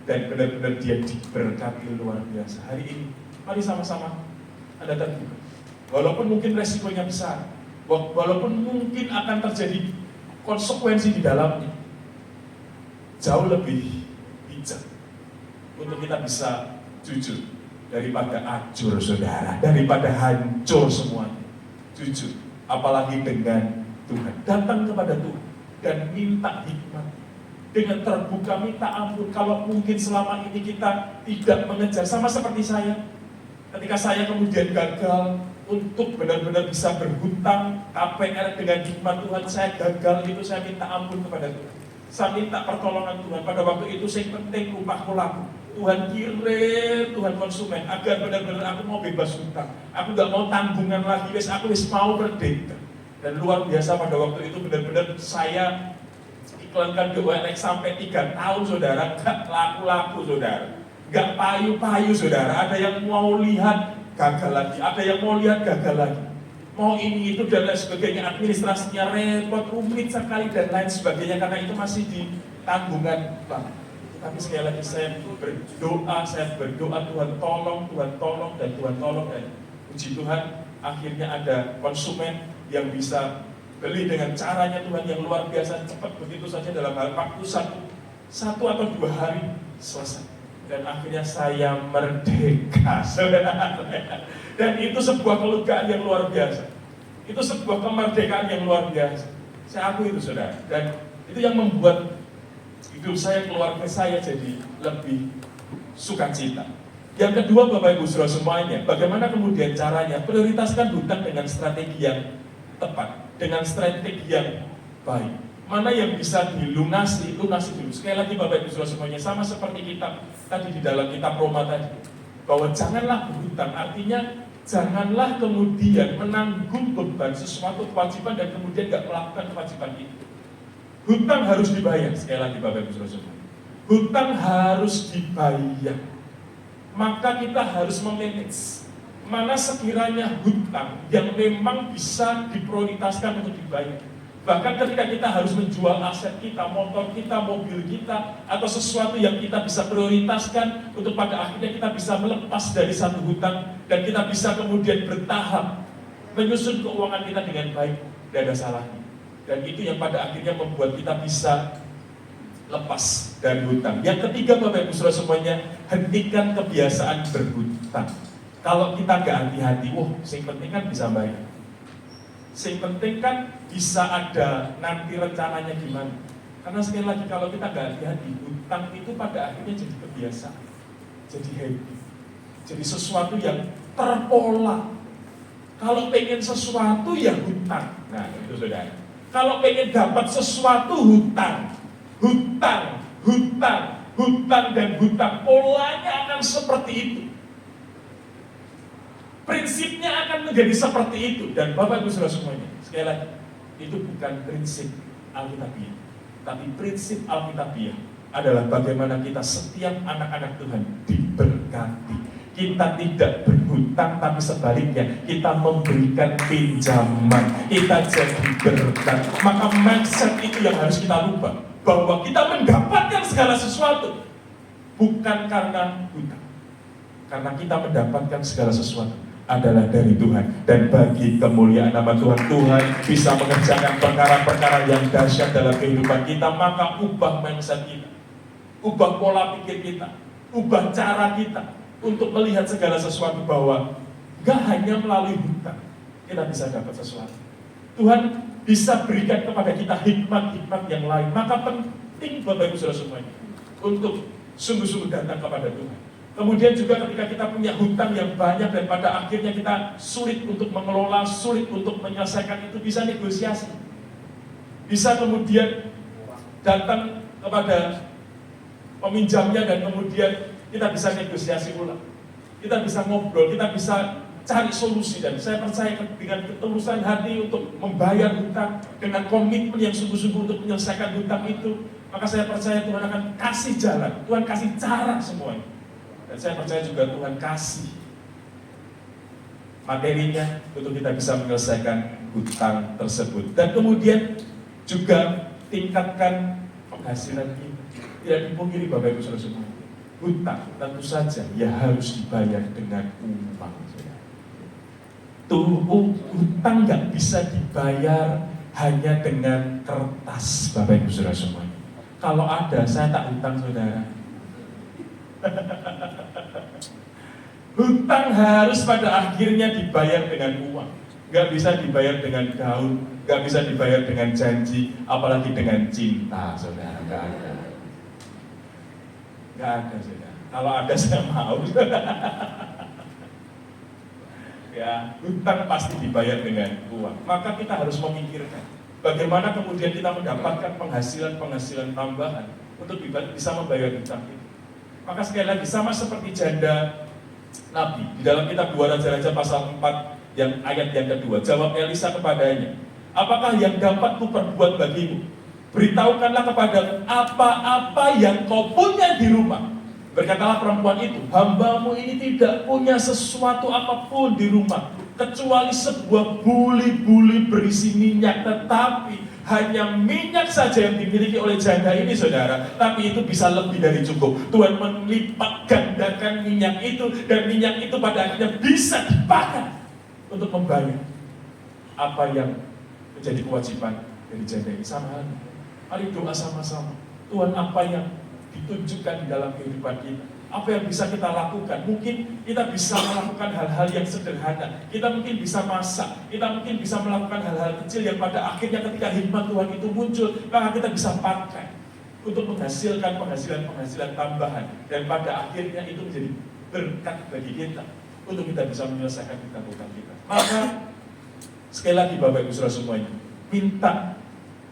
dan benar-benar dia diberkati luar biasa. Hari ini, mari sama-sama Anda terbuka. Walaupun mungkin resikonya besar, walaupun mungkin akan terjadi konsekuensi di dalamnya, jauh lebih bijak untuk kita bisa jujur daripada acur saudara, daripada hancur semuanya. Jujur, apalagi dengan Tuhan. Datang kepada Tuhan dan minta hikmat. Dengan terbuka minta ampun. Kalau mungkin selama ini kita tidak mengejar, sama seperti saya. Ketika saya kemudian gagal untuk benar-benar bisa berhutang KPR dengan hikmat Tuhan, saya gagal itu, saya minta ampun kepada Tuhan. Saya minta pertolongan Tuhan. Pada waktu itu saya penting rumahku laku. Tuhan kirim, Tuhan konsumen, agar benar-benar aku mau bebas hutang. Aku gak mau tanggungan lagi, aku mau merdeka. Dan luar biasa pada waktu itu benar-benar saya iklankan di OLX sampai 3 tahun saudara, gak laku-laku saudara, gak payu-payu saudara. Ada yang mau lihat gagal lagi, ada yang mau lihat gagal lagi, mau ini itu dan lain sebagainya, administrasinya repot, rumit sekali dan lain sebagainya, karena itu masih di tanggungan bank. Tapi sekali lagi saya berdoa Tuhan tolong dan Tuhan tolong, dan puji Tuhan akhirnya ada konsumen yang bisa beli dengan caranya Tuhan yang luar biasa, cepat begitu saja dalam waktu satu atau 2 hari selesai. Dan akhirnya saya merdeka, saudara. Dan itu sebuah kelegaan yang luar biasa. Itu sebuah kemerdekaan yang luar biasa. Saya akui itu saudara. Dan itu yang membuat hidup saya, keluarga saya jadi lebih sukacita. Yang kedua Bapak Ibu Saudara semuanya, bagaimana kemudian caranya? Prioritaskan hutang dengan strategi yang tepat, dengan strategi yang baik. Mana yang bisa dilunasi, lunasi dulu. Sekali lagi Bapak Ibu Saudara semuanya, sama seperti kita tadi di dalam kitab Roma tadi, bahwa janganlah berhutang, artinya janganlah kemudian menanggung beban sesuatu kewajiban dan kemudian gak melakukan kewajiban itu. Hutang harus dibayar, sekali lagi Bapak Ibu Saudara semuanya. Hutang harus dibayar. Maka kita harus memanage mana sekiranya hutang yang memang bisa diprioritaskan untuk dibayar. Bahkan ketika kita harus menjual aset kita, motor kita, mobil kita, atau sesuatu yang kita bisa prioritaskan untuk pada akhirnya kita bisa melepas dari satu hutang dan kita bisa kemudian bertahap menyusun keuangan kita dengan baik, tidak ada salahnya. Dan itu yang pada akhirnya membuat kita bisa lepas dari hutang. Yang ketiga Bapak Ibu Saudara semuanya, hentikan kebiasaan berhutang. Kalau kita gak hati-hati, yang penting kan bisa bayar. Yang penting kan bisa ada nanti rencananya gimana. Karena sekali lagi kalau kita gak hati-hati, hutang itu pada akhirnya jadi kebiasaan, jadi habit, jadi sesuatu yang terpola. Kalau pengen sesuatu ya hutang. Nah itu saudara. Kalau pengen dapat sesuatu hutang, dan hutang, polanya akan seperti itu. Prinsipnya akan menjadi seperti itu. Dan Bapak Ibu Saudara semuanya, sekali lagi, itu bukan prinsip Alkitabiah, tapi prinsip Alkitabiah adalah bagaimana kita setiap anak-anak Tuhan diberkati. Kita tidak berhutang, tapi sebaliknya kita memberikan pinjaman, kita jadi berkat. Maka mindset itu yang harus kita rubah, bahwa kita mendapatkan segala sesuatu bukan karena hutang, karena kita mendapatkan segala sesuatu adalah dari Tuhan. Dan bagi kemuliaan nama Tuhan, Tuhan bisa mengerjakan perkara-perkara yang dahsyat dalam kehidupan kita. Maka ubah mindset kita, ubah pola pikir kita, ubah cara kita untuk melihat segala sesuatu bahwa gak hanya melalui hutang kita bisa dapat sesuatu. Tuhan bisa berikan kepada kita hikmat-hikmat yang lain. Maka penting Bapak Ibu Saudara semuanya untuk sungguh-sungguh datang kepada Tuhan. Kemudian juga ketika kita punya hutang yang banyak dan pada akhirnya kita sulit untuk mengelola, sulit untuk menyelesaikan itu, bisa negosiasi. Bisa kemudian datang kepada peminjamnya dan kemudian kita bisa negosiasi ulang. Kita bisa ngobrol, kita bisa cari solusi, dan saya percaya dengan ketulusan hati untuk membayar hutang, dengan komitmen yang sungguh-sungguh untuk menyelesaikan hutang itu, maka saya percaya Tuhan akan kasih jalan, Tuhan kasih cara semuanya. Dan saya percaya juga Tuhan kasih materinya untuk kita bisa menyelesaikan hutang tersebut. Dan kemudian juga tingkatkan penghasilan kita. Tidak dipungkiri Bapak Ibu Saudara semua, hutang tentu saja ya harus dibayar dengan uang. Hutang nggak bisa dibayar hanya dengan kertas, Bapak Ibu Saudara semua. Kalau ada, saya tak hutang saudara. Hutang harus pada akhirnya dibayar dengan uang. Nggak bisa dibayar dengan gaun, nggak bisa dibayar dengan janji, apalagi dengan cinta, saudara. Nggak ada. Nggak ada, saudara. Kalau ada saya mau. Ya, hutang pasti dibayar dengan uang. Maka kita harus memikirkan bagaimana kemudian kita mendapatkan penghasilan tambahan untuk bisa membayar hutang itu. Maka sekali lagi sama seperti janda Nabi di dalam kitab 2 Raja-Raja pasal 4 yang ayat yang kedua, jawab Elisa kepadanya, apakah yang dapat kuperbuat bagimu? Beritahukanlah kepadaku apa-apa yang kau punya di rumah. Berkatalah perempuan itu, hambamu ini tidak punya sesuatu apapun di rumah kecuali sebuah buli-buli berisi minyak, tetapi hanya minyak saja yang dimiliki oleh janda ini, saudara. Tapi itu bisa lebih dari cukup. Tuhan melipat gandakan minyak itu, dan minyak itu pada akhirnya bisa dipakai untuk membayar apa yang menjadi kewajiban dari janda ini. Sama halnya, mari doa sama-sama. Tuhan, apa yang ditunjukkan di dalam kehidupan kita, apa yang bisa kita lakukan? Mungkin kita bisa melakukan hal-hal yang sederhana, kita mungkin bisa masak, kita mungkin bisa melakukan hal-hal kecil yang pada akhirnya ketika hikmat Tuhan itu muncul, maka kita bisa pakai untuk menghasilkan penghasilan tambahan, dan pada akhirnya itu menjadi berkat bagi kita untuk kita bisa menyelesaikan hutang-hutang kita. Maka sekali lagi Bapak Ibu Saudara semuanya, minta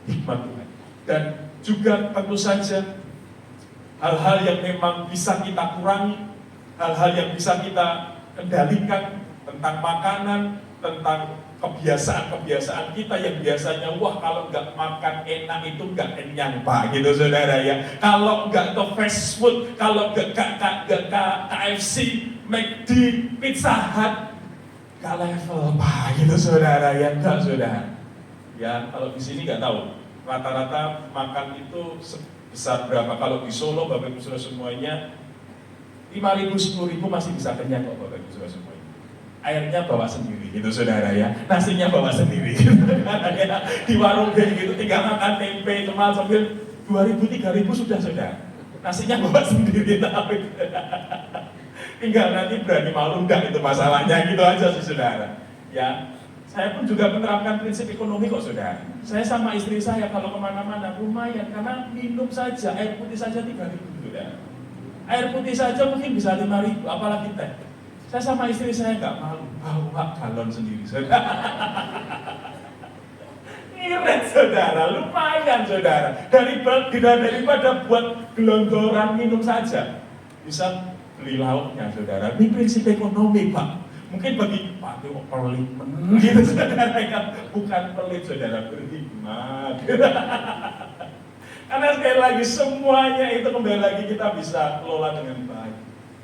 hikmat Tuhan, dan juga tentu saja hal-hal yang memang bisa kita kurangi, hal-hal yang bisa kita kendalikan, tentang makanan, tentang kebiasaan-kebiasaan kita yang biasanya, wah kalau nggak makan enak itu nggak kenyang Pak, gitu saudara ya. Kalau nggak ke fast food, kalau nggak KFC, McD, Pizza Hut, nggak level Pak, gitu saudara ya. Enggak saudara. Ya kalau di sini nggak tahu, rata-rata makan itu besar berapa. Kalau di Solo Bapak Ibu Saudara semuanya 5.000, 10.000 masih bisa kenyang kok Bapak Ibu Saudara semuanya. Airnya bawa sendiri gitu saudara ya, nasinya bawa sendiri gitu. Di warung kayak gitu tinggal makan tempe kemal sambil 2.000, 3.000 sudah saudara, nasinya bawa sendiri. Tapi tinggal nanti berani malu enggak, itu masalahnya, gitu aja sih saudara ya. Saya pun juga menerapkan prinsip ekonomi kok saudara. Saya sama istri saya kalau kemana-mana lumayan, karena minum saja, air putih saja 3.000 saudara. Air putih saja mungkin bisa 5.000, apalagi teh. Saya sama istri saya nggak malu bawa galon sendiri saudara. Irit saudara, lumayan saudara. Daripada buat gelondoran minum saja, bisa beli lauknya saudara. Ini prinsip ekonomi Pak. Mungkin bagi Pak itu pelit gitu saudara, kan bukan pelit saudara, berhikmat. Karena sekali lagi semuanya itu kembali lagi kita bisa kelola dengan baik.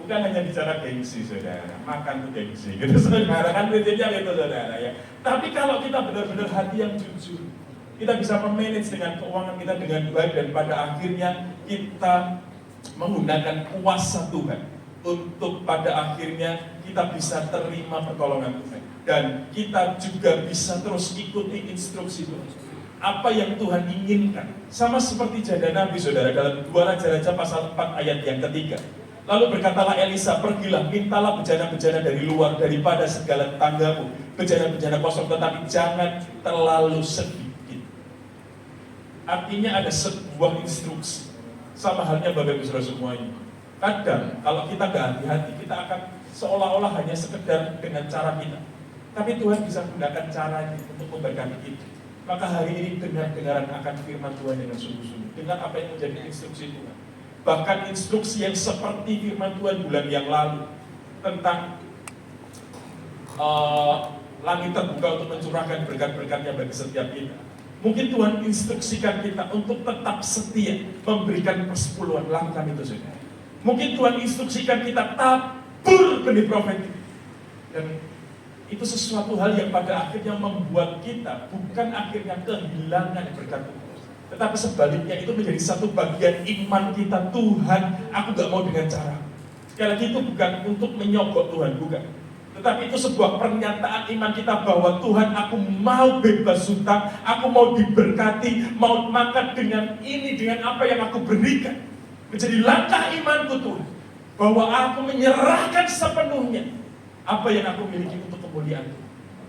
Bukan hanya bicara gengsi saudara, makan itu gengsi gitu saudara, kan prinsipnya gitu saudara ya. Tapi kalau kita benar-benar hati yang jujur, kita bisa memanage dengan keuangan kita dengan baik, dan pada akhirnya kita menggunakan kuasa Tuhan untuk pada akhirnya kita bisa terima pertolongan Tuhan. Dan kita juga bisa terus ikuti instruksi Tuhan. Apa yang Tuhan inginkan. Sama seperti janda Nabi, saudara, dalam 2 Raja-Raja pasal 4 ayat yang ketiga. Lalu berkatalah Elisa, pergilah, mintalah bejana-bejana dari luar, daripada segala tanggamu, bejana-bejana kosong, tetapi jangan terlalu sedikit. Artinya ada sebuah instruksi. Sama halnya Bapak Ibu Saudara semuanya. Kadang kalau kita gak hati-hati, kita akan seolah-olah hanya sekedar dengan cara kita. Tapi Tuhan bisa menggunakan caranya untuk memberkati kita. Maka hari ini dengar-dengaran akan firman Tuhan dengan sungguh-sungguh. Dengar apa yang menjadi instruksi Tuhan. Bahkan instruksi yang seperti firman Tuhan bulan yang lalu tentang langit terbuka untuk mencurahkan berkat-berkatnya bagi setiap kita. Mungkin Tuhan instruksikan kita untuk tetap setia memberikan persepuluhan. Lakukan itu, saudara. Mungkin Tuhan instruksikan kita tabur benih profetik. Dan itu sesuatu hal yang pada akhirnya membuat kita bukan akhirnya kehilangan berkat Tuhan. Tetapi sebaliknya itu menjadi satu bagian iman kita. Tuhan, aku gak mau dengan cara. Sekali lagi itu bukan untuk menyogok Tuhan, bukan. Tetapi itu sebuah pernyataan iman kita bahwa Tuhan, aku mau bebas hutang, aku mau diberkati, mau makan dengan ini, dengan apa yang aku berikan. Menjadi langkah imanku Tuhan, bahwa aku menyerahkan sepenuhnya apa yang aku miliki untuk kemuliaan Tuhan.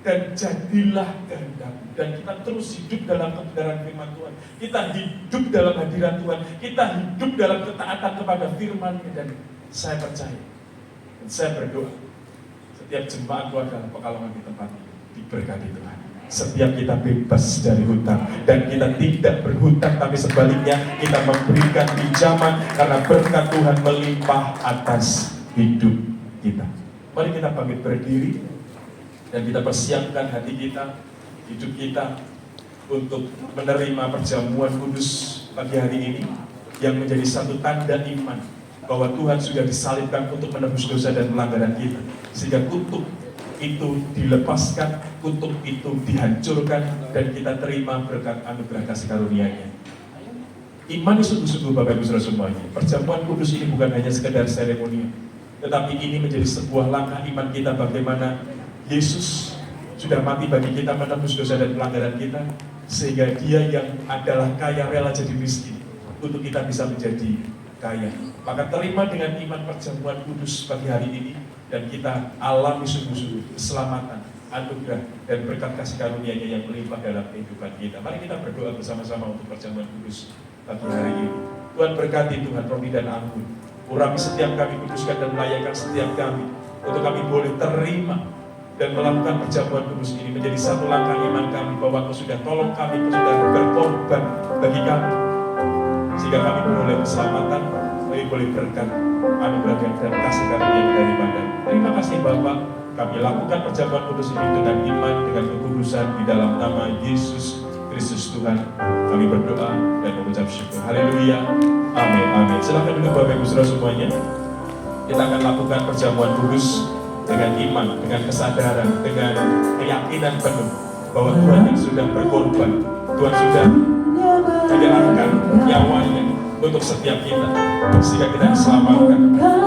Dan jadilah kehendak-Mu. Dan kita terus hidup dalam kebenaran firman Tuhan. Kita hidup dalam hadirat Tuhan. Kita hidup dalam ketaatan kepada firman-Nya. Dan saya percaya, dan saya berdoa, setiap jemaat keluarga Pekalongan di tempat ini diberkati Tuhan. Setiap kita bebas dari hutang, dan kita tidak berhutang, tapi sebaliknya kita memberikan pinjaman karena berkat Tuhan melimpah atas hidup kita. Mari kita bangkit berdiri dan kita persiapkan hati kita, hidup kita untuk menerima perjamuan kudus pagi hari ini yang menjadi satu tanda iman bahwa Tuhan sudah disalibkan untuk menebus dosa dan pelanggaran kita, sehingga kutuk itu dilepaskan, kutuk itu dihancurkan, dan kita terima berkat anugerah kasih karunia-Nya. Iman sungguh-sungguh Bapak Ibu Saudara semuanya. Perjamuan kudus ini bukan hanya sekedar seremonial, tetapi ini menjadi sebuah langkah iman kita bagaimana Yesus sudah mati bagi kita, menebus dosa dan pelanggaran kita, sehingga Dia yang adalah kaya rela jadi miskin untuk kita bisa menjadi kaya. Maka terima dengan iman perjamuan kudus pagi hari ini, dan kita alami sungguh-sungguh keselamatan, anugerah, dan berkat kasih karunia-Nya yang melimpah dalam kehidupan kita. Mari kita berdoa bersama-sama untuk perjamuan kudus pagi hari ini. Tuhan berkati, Tuhan rohani dan ampun, urapi setiap kami, kuduskan dan melayakan setiap kami, untuk kami boleh terima dan melakukan perjamuan kudus ini menjadi satu langkah iman kami bahwa Kau sudah tolong kami, Kau sudah berkorban bagi kami, sehingga kami boleh keselamatan, kami boleh berkat anugerah dan kasih karunia daripada. Terima kasih Bapak, kami lakukan perjamuan kudus ini dengan iman, dengan kekudusan di dalam nama Yesus Kristus Tuhan. Kami berdoa dan mengucap syukur. Haleluya, amin, amin. Silakan duduk Bapak Ibu Saudara semuanya. Kita akan lakukan perjamuan kudus dengan iman, dengan kesadaran, dengan keyakinan penuh bahwa Tuhan yang sudah berkorban, Tuhan sudah menyerahkan nyawanya untuk setiap kita, sehingga kita diselamatkan,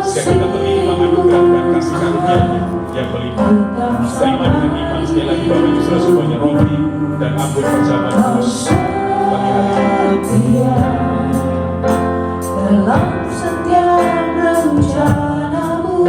sehingga kita terima anugerah dan kasih karunia-Nya yang melimpah. Terima dengan iman. Sekali lagi Bapak Ibu Saudara semuanya, roti dan ampun perjamuan kudus pagi hari ini. Dalam setiap rencana-Mu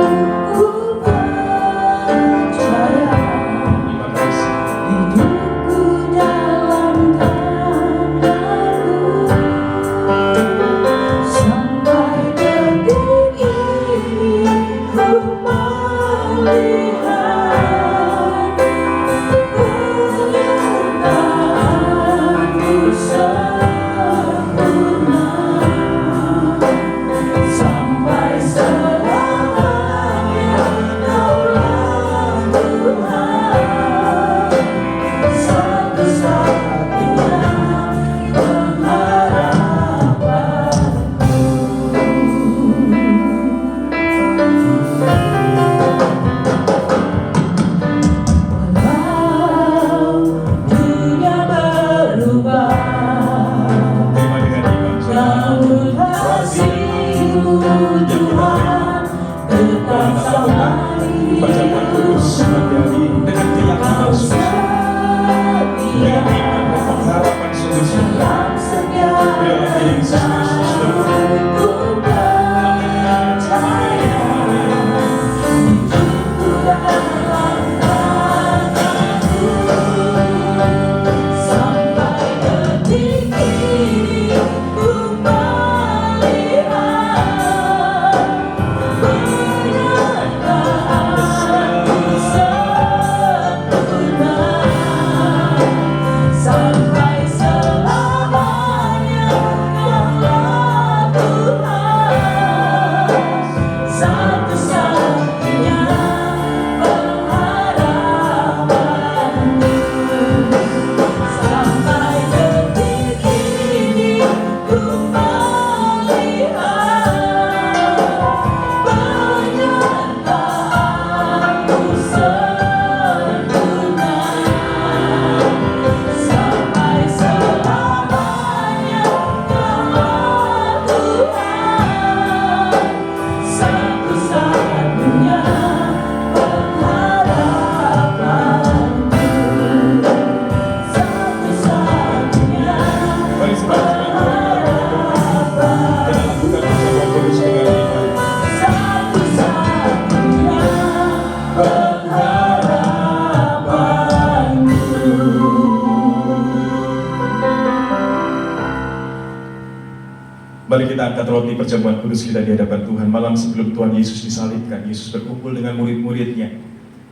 Mari kita angkat roti perjamuan kudus kita di hadapan Tuhan. Malam sebelum Tuhan Yesus disalibkan, Yesus berkumpul dengan murid-muridnya.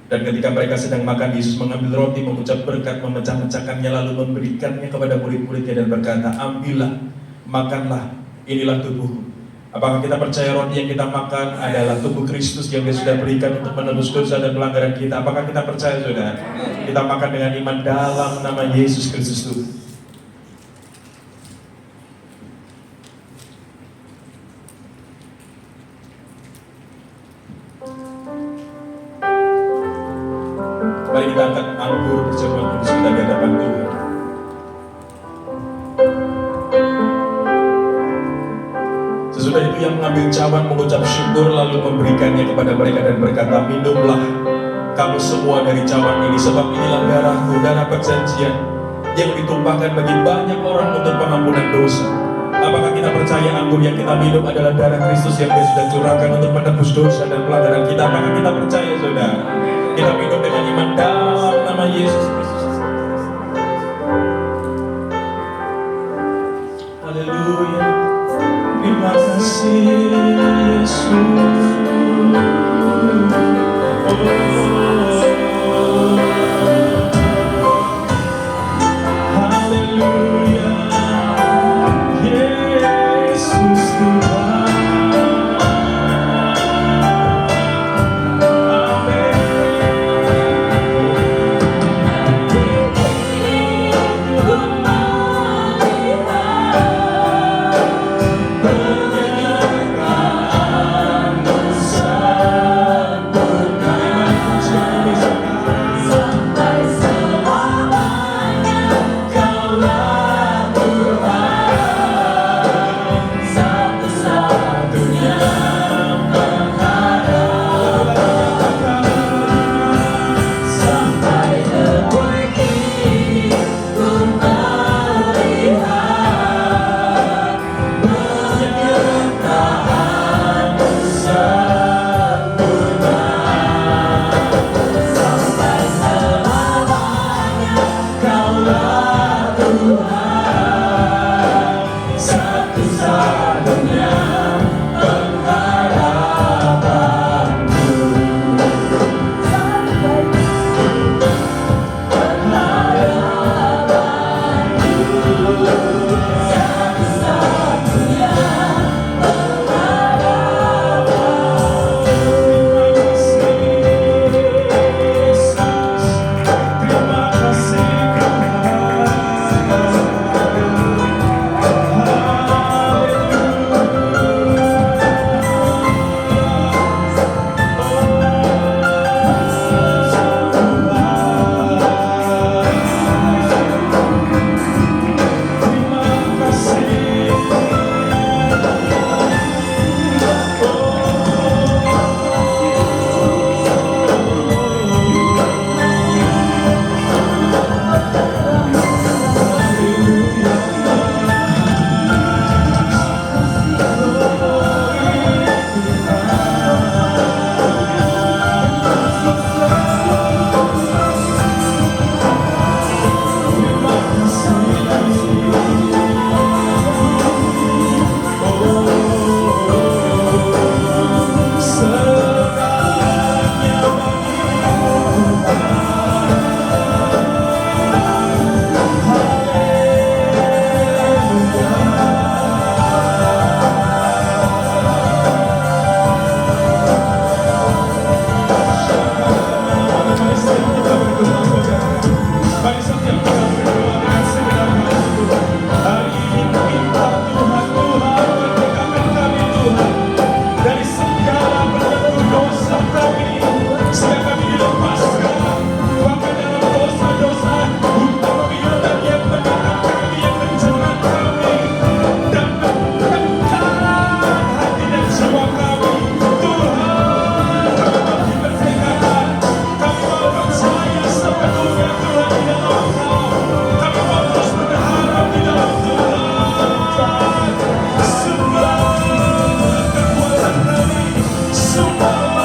Dan ketika mereka sedang makan, Yesus mengambil roti, mengucap berkat, memecah-mecahkannya, lalu memberikannya kepada murid-muridnya dan berkata, ambillah, makanlah, inilah tubuhku. Apakah kita percaya roti yang kita makan adalah tubuh Kristus yang Dia sudah berikan untuk menebus dosa dan pelanggaran kita? Apakah kita percaya, saudara? Kita makan dengan iman dalam nama Yesus Kristus Tuhan. Mari kita angkat anggur perjamuan kudus kita di hadapan Tuhan. Sesudah itu yang mengambil cawan mengucap syukur lalu memberikannya kepada mereka dan berkata, minumlah kamu semua dari cawan ini, sebab inilah darahku, darah perjanjian yang ditumpahkan bagi banyak orang untuk pengampunan dosa. Apakah kita percaya anggur yang kita minum adalah darah Kristus yang Dia sudah curahkan untuk menebus dosa dan pelanggaran kita? Apakah kita percaya, saudara? Kita minum dengan iman dalam nama Yesus Kristus. Haleluya. Terima kasih Yesus. Haleluya. Yesus Tuhan. Haleluya.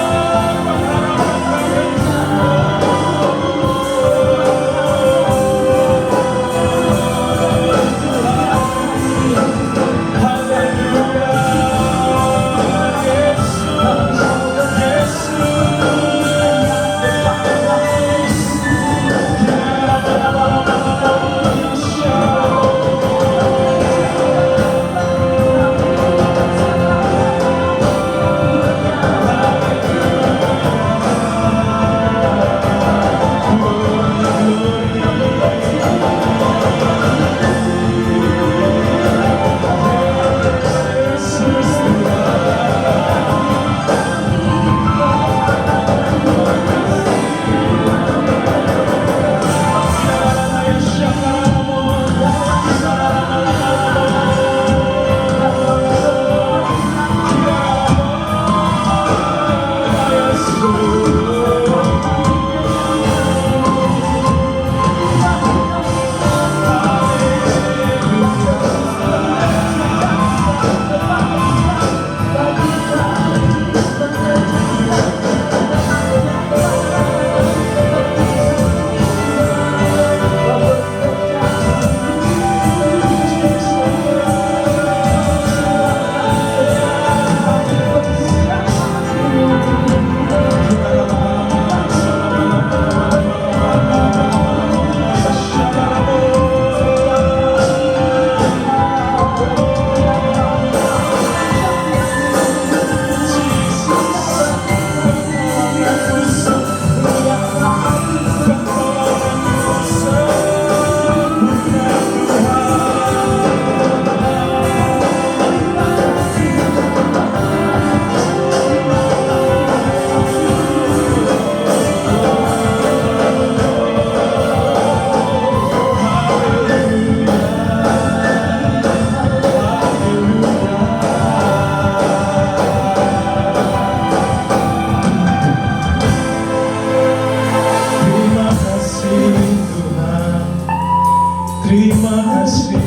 Terima kasih,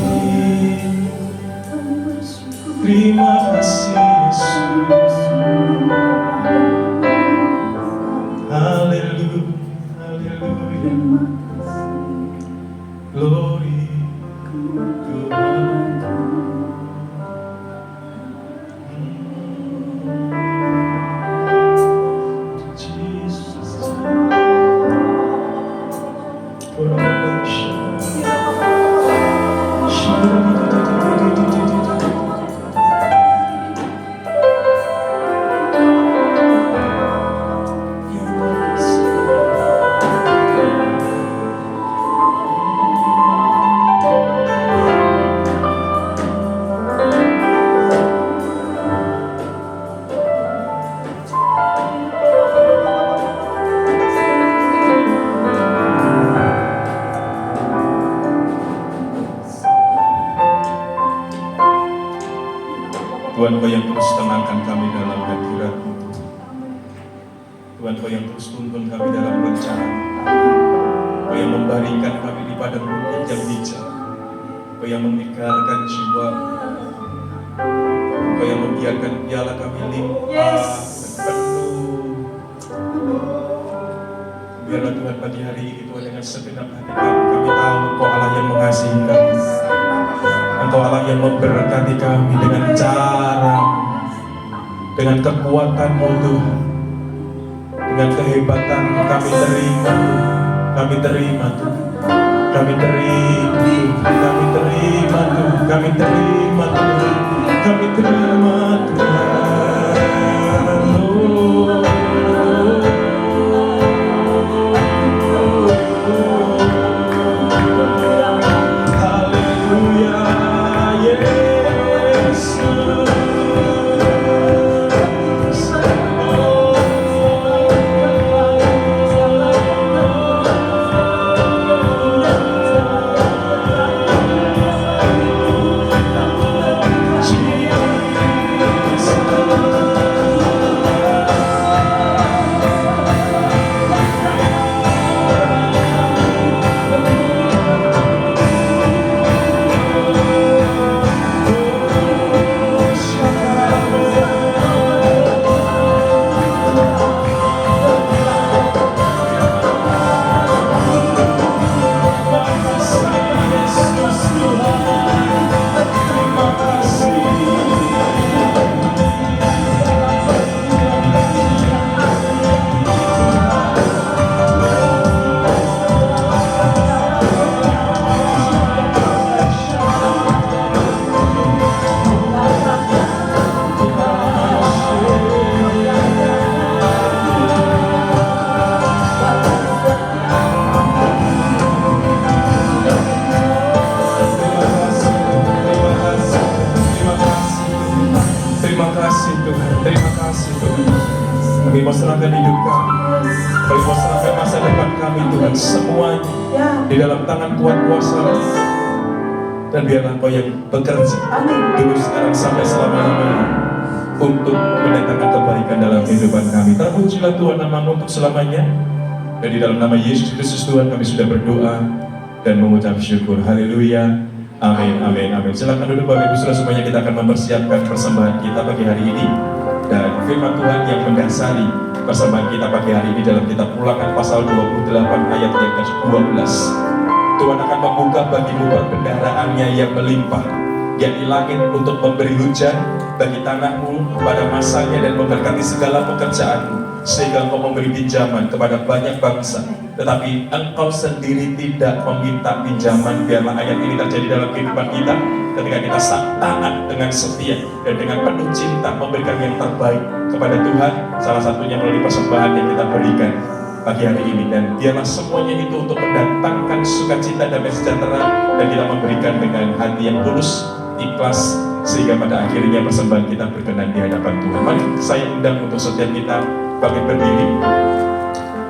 terima kasih Yesus. Haleluya, haleluya. Glory to God. Jesus. Tuhan, Kau yang terus tenangkan kami dalam hadirat-Mu. Tuhan, Kau yang terus tuntun kami dalam rencana. Kau yang membaringkan kami di padang rumput yang hijau. Kau yang menyegarkan jiwa. Kau yang membiarkan piala kami limpah dan penuh. Biarlah Tuhan pagi hari ini Tuhan dengan segenap hati kami tahu Engkau Allah yang mengasihi kami. Engkau Allah yang memberkati kami dengan cara, dengan kekuatan-Mu Tuhan, dengan kehebatan kami terima Tuhan, kami terima Tuhan, kami terima Tuhan, kami terima Tuhan, kami terima Tuhan, kami terima Tuhan. Kami mau serahkan hidup kami, kami mau serahkan masa depan kami Tuhan, semuanya di dalam tangan Tuhan kuasa. Dan biarlah Kau yang bekerja dulu sekarang sampai selama-lamanya untuk mendatangkan kebaikan dalam kehidupan kami. Terpujilah Tuhan nama-Mu untuk selamanya. Dan di dalam nama Yesus Kristus Tuhan kami sudah berdoa dan mengucap syukur. Haleluya. Amin, amin, amin. Silakan duduk Bapak Ibu Saudara semuanya, kita akan mempersiapkan persembahan kita pagi hari ini. Dan firman Tuhan yang mendasari persembahan kita pagi hari ini dalam kitab Ulangan pasal 28 ayat yang ke-12. Tuhan akan membuka bagimu perbendaharaan-Nya yang melimpah, yakni langit untuk memberi hujan bagi tanahmu pada masanya dan memberkati segala pekerjaanmu, sehingga engkau memberi pinjaman kepada banyak bangsa, tetapi engkau sendiri tidak meminta pinjaman. Biarlah ayat ini terjadi dalam kehidupan kita ketika kita taat dengan setia dan dengan penuh cinta memberikan yang terbaik kepada Tuhan, salah satunya melalui persembahan yang kita berikan pagi hari ini. Dan biarlah semuanya itu untuk mendatangkan sukacita dan sejahtera, dan kita memberikan dengan hati yang tulus, ikhlas, sehingga pada akhirnya persembahan kita berkenan di hadapan Tuhan. Mari saya undang untuk setiap kita bangkit berdiri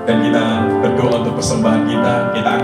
dan kita berdoa untuk persembahan kita. Kita angkat